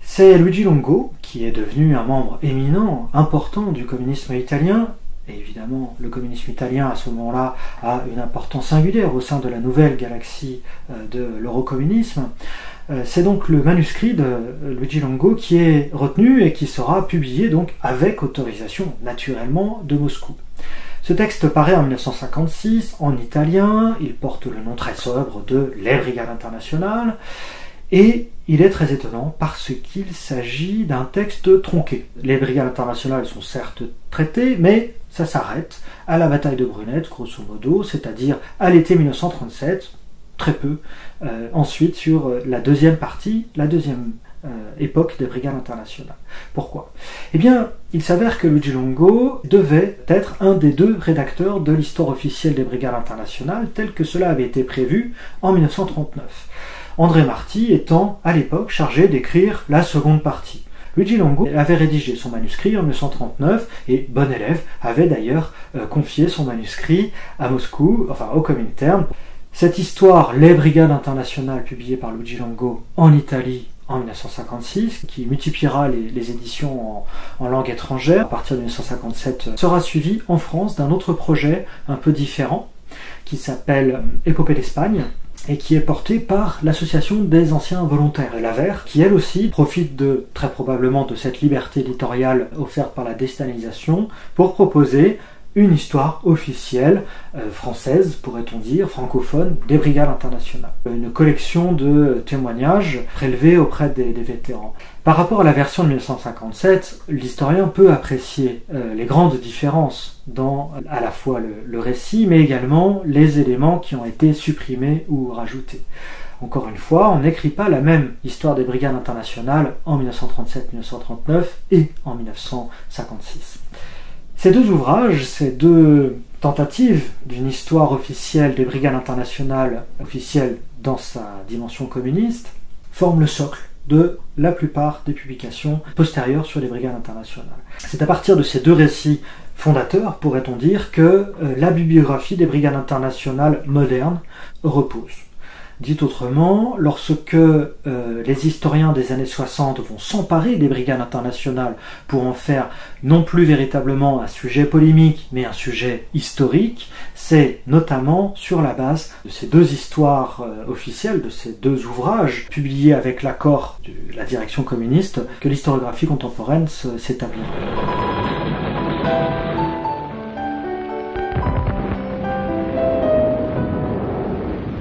C'est Luigi Longo, qui est devenu un membre éminent, important du communisme italien. Et évidemment, le communisme italien, à ce moment-là, a une importance singulière au sein de la nouvelle galaxie de l'eurocommunisme. C'est donc le manuscrit de Luigi Longo qui est retenu et qui sera publié donc avec autorisation, naturellement, de Moscou. Ce texte paraît en 1956 en italien, il porte le nom très sobre de « Les Brigades internationales », et il est très étonnant parce qu'il s'agit d'un texte tronqué. Les brigades internationales sont certes traitées, mais ça s'arrête à la bataille de Brunette, grosso modo, c'est-à-dire à l'été 1937, très peu. Ensuite, sur la deuxième partie, la deuxième époque des brigades internationales. Pourquoi ? Eh bien, il s'avère que Luigi Longo devait être un des deux rédacteurs de l'histoire officielle des brigades internationales, tel que cela avait été prévu en 1939. André Marty étant, à l'époque, chargé d'écrire la seconde partie. Luigi Longo avait rédigé son manuscrit en 1939 et, bon élève, avait d'ailleurs confié son manuscrit à Moscou, enfin au Comintern. Cette histoire, Les Brigades internationales, publiée par Luigi Longo en Italie en 1956, qui multipliera les éditions en langue étrangère à partir de 1957, sera suivie en France d'un autre projet un peu différent, qui s'appelle Épopée d'Espagne, et qui est porté par l'association des anciens volontaires, l'AVER, qui elle aussi profite très probablement de cette liberté éditoriale offerte par la déstalinisation pour proposer une histoire officielle, française, pourrait-on dire, francophone, des brigades internationales. Une collection de témoignages prélevés auprès des vétérans. Par rapport à la version de 1957, l'historien peut apprécier les grandes différences dans à la fois le récit, mais également les éléments qui ont été supprimés ou rajoutés. Encore une fois, on n'écrit pas la même histoire des brigades internationales en 1937-1939 et en 1956. Ces deux ouvrages, ces deux tentatives d'une histoire officielle des brigades internationales officielles dans sa dimension communiste, forment le socle de la plupart des publications postérieures sur les brigades internationales. C'est à partir de ces deux récits fondateurs, pourrait-on dire, que la bibliographie des brigades internationales modernes repose. Dit autrement, lorsque les historiens des années 60 vont s'emparer des brigades internationales pour en faire non plus véritablement un sujet polémique, mais un sujet historique, c'est notamment sur la base de ces deux histoires officielles, de ces deux ouvrages publiés avec l'accord de la direction communiste, que l'historiographie contemporaine s'établit.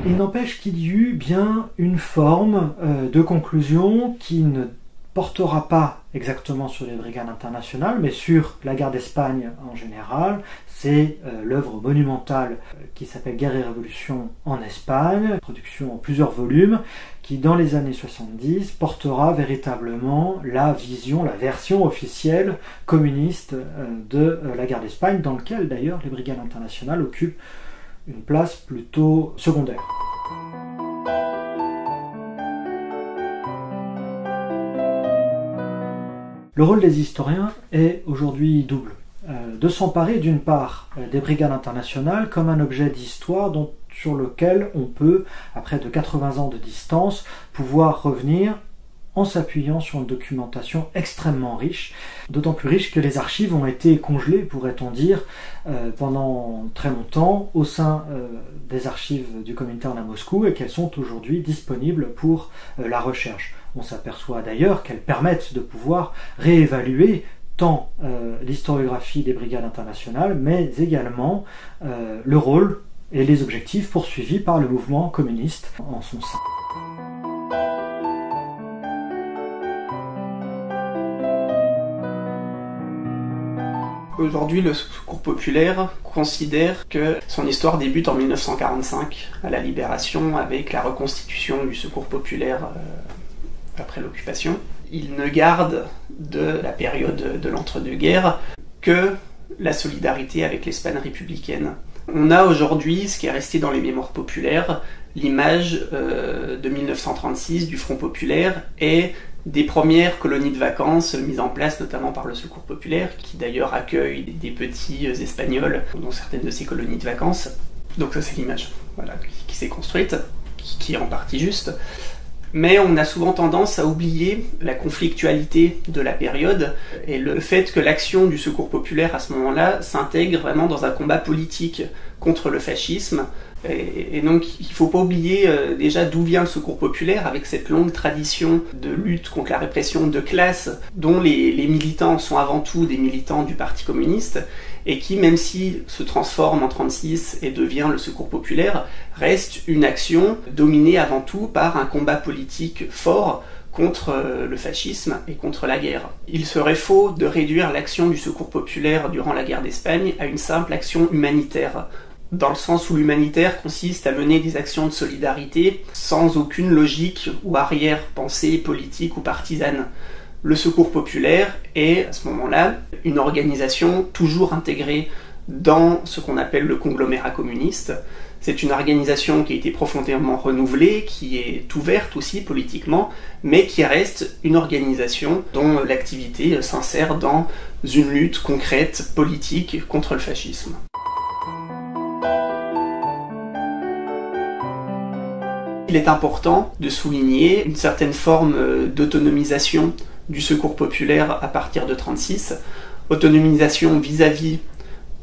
Il n'empêche qu'il y eut bien une forme de conclusion qui ne portera pas exactement sur les brigades internationales, mais sur la guerre d'Espagne en général. C'est l'œuvre monumentale qui s'appelle Guerre et Révolution en Espagne, production en plusieurs volumes, qui dans les années 70 portera véritablement la vision, la version officielle communiste de la guerre d'Espagne, dans laquelle d'ailleurs les brigades internationales occupent une place plutôt secondaire. Le rôle des historiens est aujourd'hui double. De s'emparer d'une part des brigades internationales comme un objet d'histoire sur lequel on peut, à près de 80 ans de distance, pouvoir revenir en s'appuyant sur une documentation extrêmement riche, d'autant plus riche que les archives ont été congelées, pourrait-on dire, pendant très longtemps au sein des archives du Comintern à Moscou et qu'elles sont aujourd'hui disponibles pour la recherche. On s'aperçoit d'ailleurs qu'elles permettent de pouvoir réévaluer tant l'historiographie des brigades internationales, mais également le rôle et les objectifs poursuivis par le mouvement communiste en son sein. Aujourd'hui, le Secours populaire considère que son histoire débute en 1945, à la Libération, avec la reconstitution du Secours populaire après l'occupation. Il ne garde de la période de l'entre-deux-guerres que la solidarité avec l'Espagne républicaine. On a aujourd'hui, ce qui est resté dans les mémoires populaires, l'image de 1936 du Front populaire et des premières colonies de vacances mises en place notamment par le Secours populaire, qui d'ailleurs accueille des petits Espagnols dans certaines de ces colonies de vacances. Donc ça c'est l'image qui s'est construite, qui est en partie juste. Mais on a souvent tendance à oublier la conflictualité de la période et le fait que l'action du Secours populaire à ce moment-là s'intègre vraiment dans un combat politique contre le fascisme. Et donc il ne faut pas oublier déjà d'où vient le Secours populaire avec cette longue tradition de lutte contre la répression de classe dont les militants sont avant tout des militants du Parti communiste et qui, même s'il se transforme en 1936 et devient le Secours populaire, reste une action dominée avant tout par un combat politique fort contre le fascisme et contre la guerre. Il serait faux de réduire l'action du Secours populaire durant la guerre d'Espagne à une simple action humanitaire, dans le sens où l'humanitaire consiste à mener des actions de solidarité sans aucune logique ou arrière-pensée politique ou partisane. Le Secours populaire est, à ce moment-là, une organisation toujours intégrée dans ce qu'on appelle le conglomérat communiste. C'est une organisation qui a été profondément renouvelée, qui est ouverte aussi politiquement, mais qui reste une organisation dont l'activité s'insère dans une lutte concrète, politique, contre le fascisme. Il est important de souligner une certaine forme d'autonomisation du Secours populaire à partir de 1936, autonomisation vis-à-vis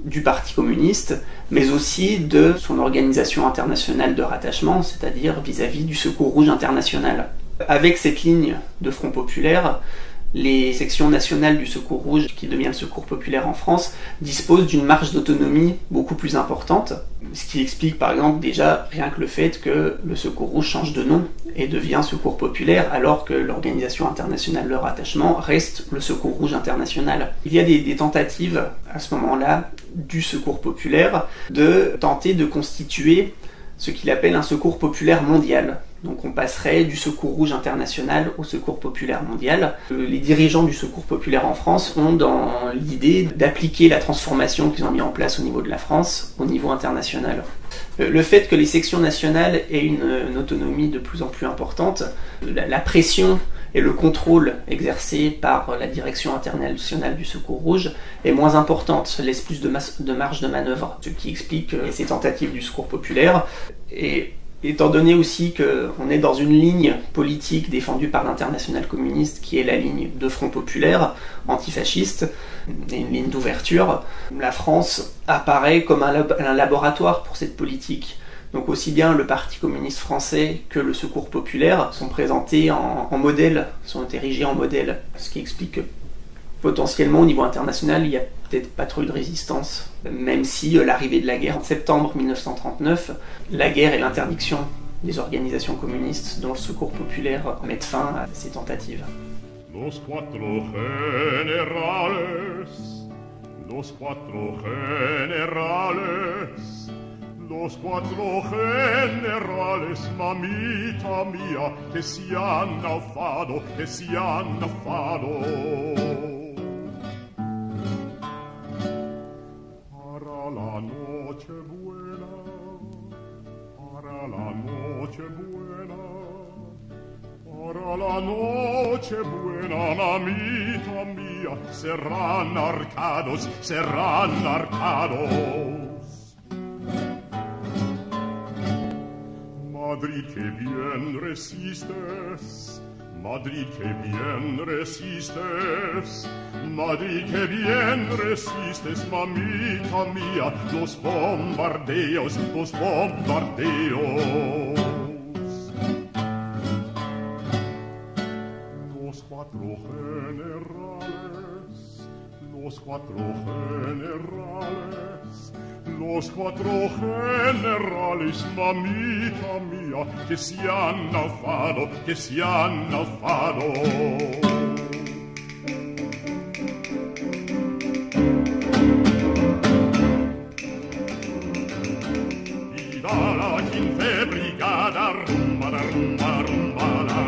du Parti communiste, mais aussi de son organisation internationale de rattachement, c'est-à-dire vis-à-vis du Secours rouge international. Avec cette ligne de Front populaire, Les sections nationales du Secours Rouge, qui devient le Secours Populaire en France, disposent d'une marge d'autonomie beaucoup plus importante, ce qui explique par exemple déjà rien que le fait que le Secours Rouge change de nom et devient Secours Populaire, alors que l'organisation internationale de leur attachement reste le Secours Rouge international. Il y a des tentatives à ce moment-là du Secours Populaire de tenter de constituer ce qu'il appelle un Secours Populaire mondial. Donc on passerait du Secours Rouge international au Secours Populaire mondial. Les dirigeants du Secours Populaire en France ont dans l'idée d'appliquer la transformation qu'ils ont mis en place au niveau de la France au niveau international. Le fait que les sections nationales aient une autonomie de plus en plus importante, la pression et le contrôle exercé par la direction internationale du Secours Rouge est moins importante, laisse plus de marge de manœuvre, ce qui explique ces tentatives du Secours Populaire. Et étant donné aussi qu'on est dans une ligne politique défendue par l'internationale communiste qui est la ligne de Front Populaire, antifasciste, et une ligne d'ouverture, la France apparaît comme un laboratoire pour cette politique. Donc aussi bien le Parti communiste français que le Secours Populaire sont présentés en modèle, sont érigés en modèle, ce qui explique que potentiellement au niveau international il n'y a peut-être pas trop eu de résistance, même si l'arrivée de la guerre en septembre 1939, la guerre et l'interdiction des organisations communistes dont le Secours Populaire mettent fin à ces tentatives. Los cuatro generales, los cuatro generales, los cuatro generales, mamita mía, que se han afado, que se han afado. Para la noche buena, para la noche buena, para la noche buena, mamita mía, serán arcados, serán arcados. Madrid, que bien resistes, Madrid, que bien resistes, Madrid, que bien resistes, mamita mía, los bombardeos, los bombardeos. Los cuatro generales, los cuatro generales, los cuatro generales, mamita mía, que se han afado, que se han afado. Viva la 15 brigada, rumbada, rumba, rumbada.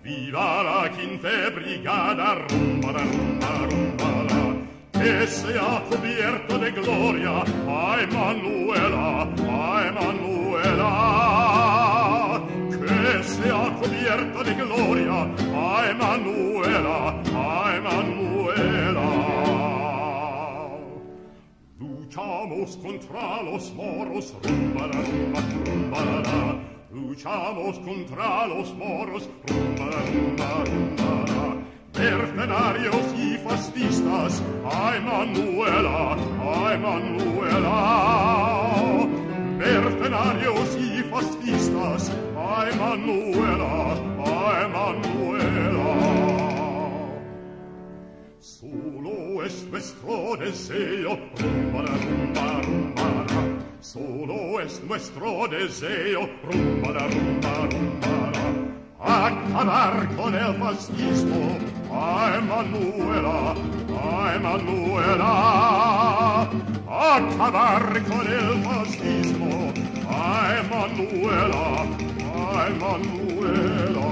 Viva la 15 brigada, rumbada, rumba, rumbada. Que sea cubierto de gloria a Emanuela, a Emanuela. Que sea cubierto de gloria a Emanuela, a Emanuela. Luchamos contra los moros, rumbala, rumba, rumbala. Luchamos contra los moros, rumbala, rumba, rumbala. Mercenarios y fascistas, a Emanuela, a Emanuela. Mercenarios y fascistas, a Emanuela, a Emanuela. Solo es nuestro deseo, rumbala, rumba, rumbala. Solo es nuestro deseo, rumbala, rumba, rumbala. Acabar con el fascismo, a Emanuela, a Emanuela. Acabar con el fascismo, a Emanuela, a Emanuela.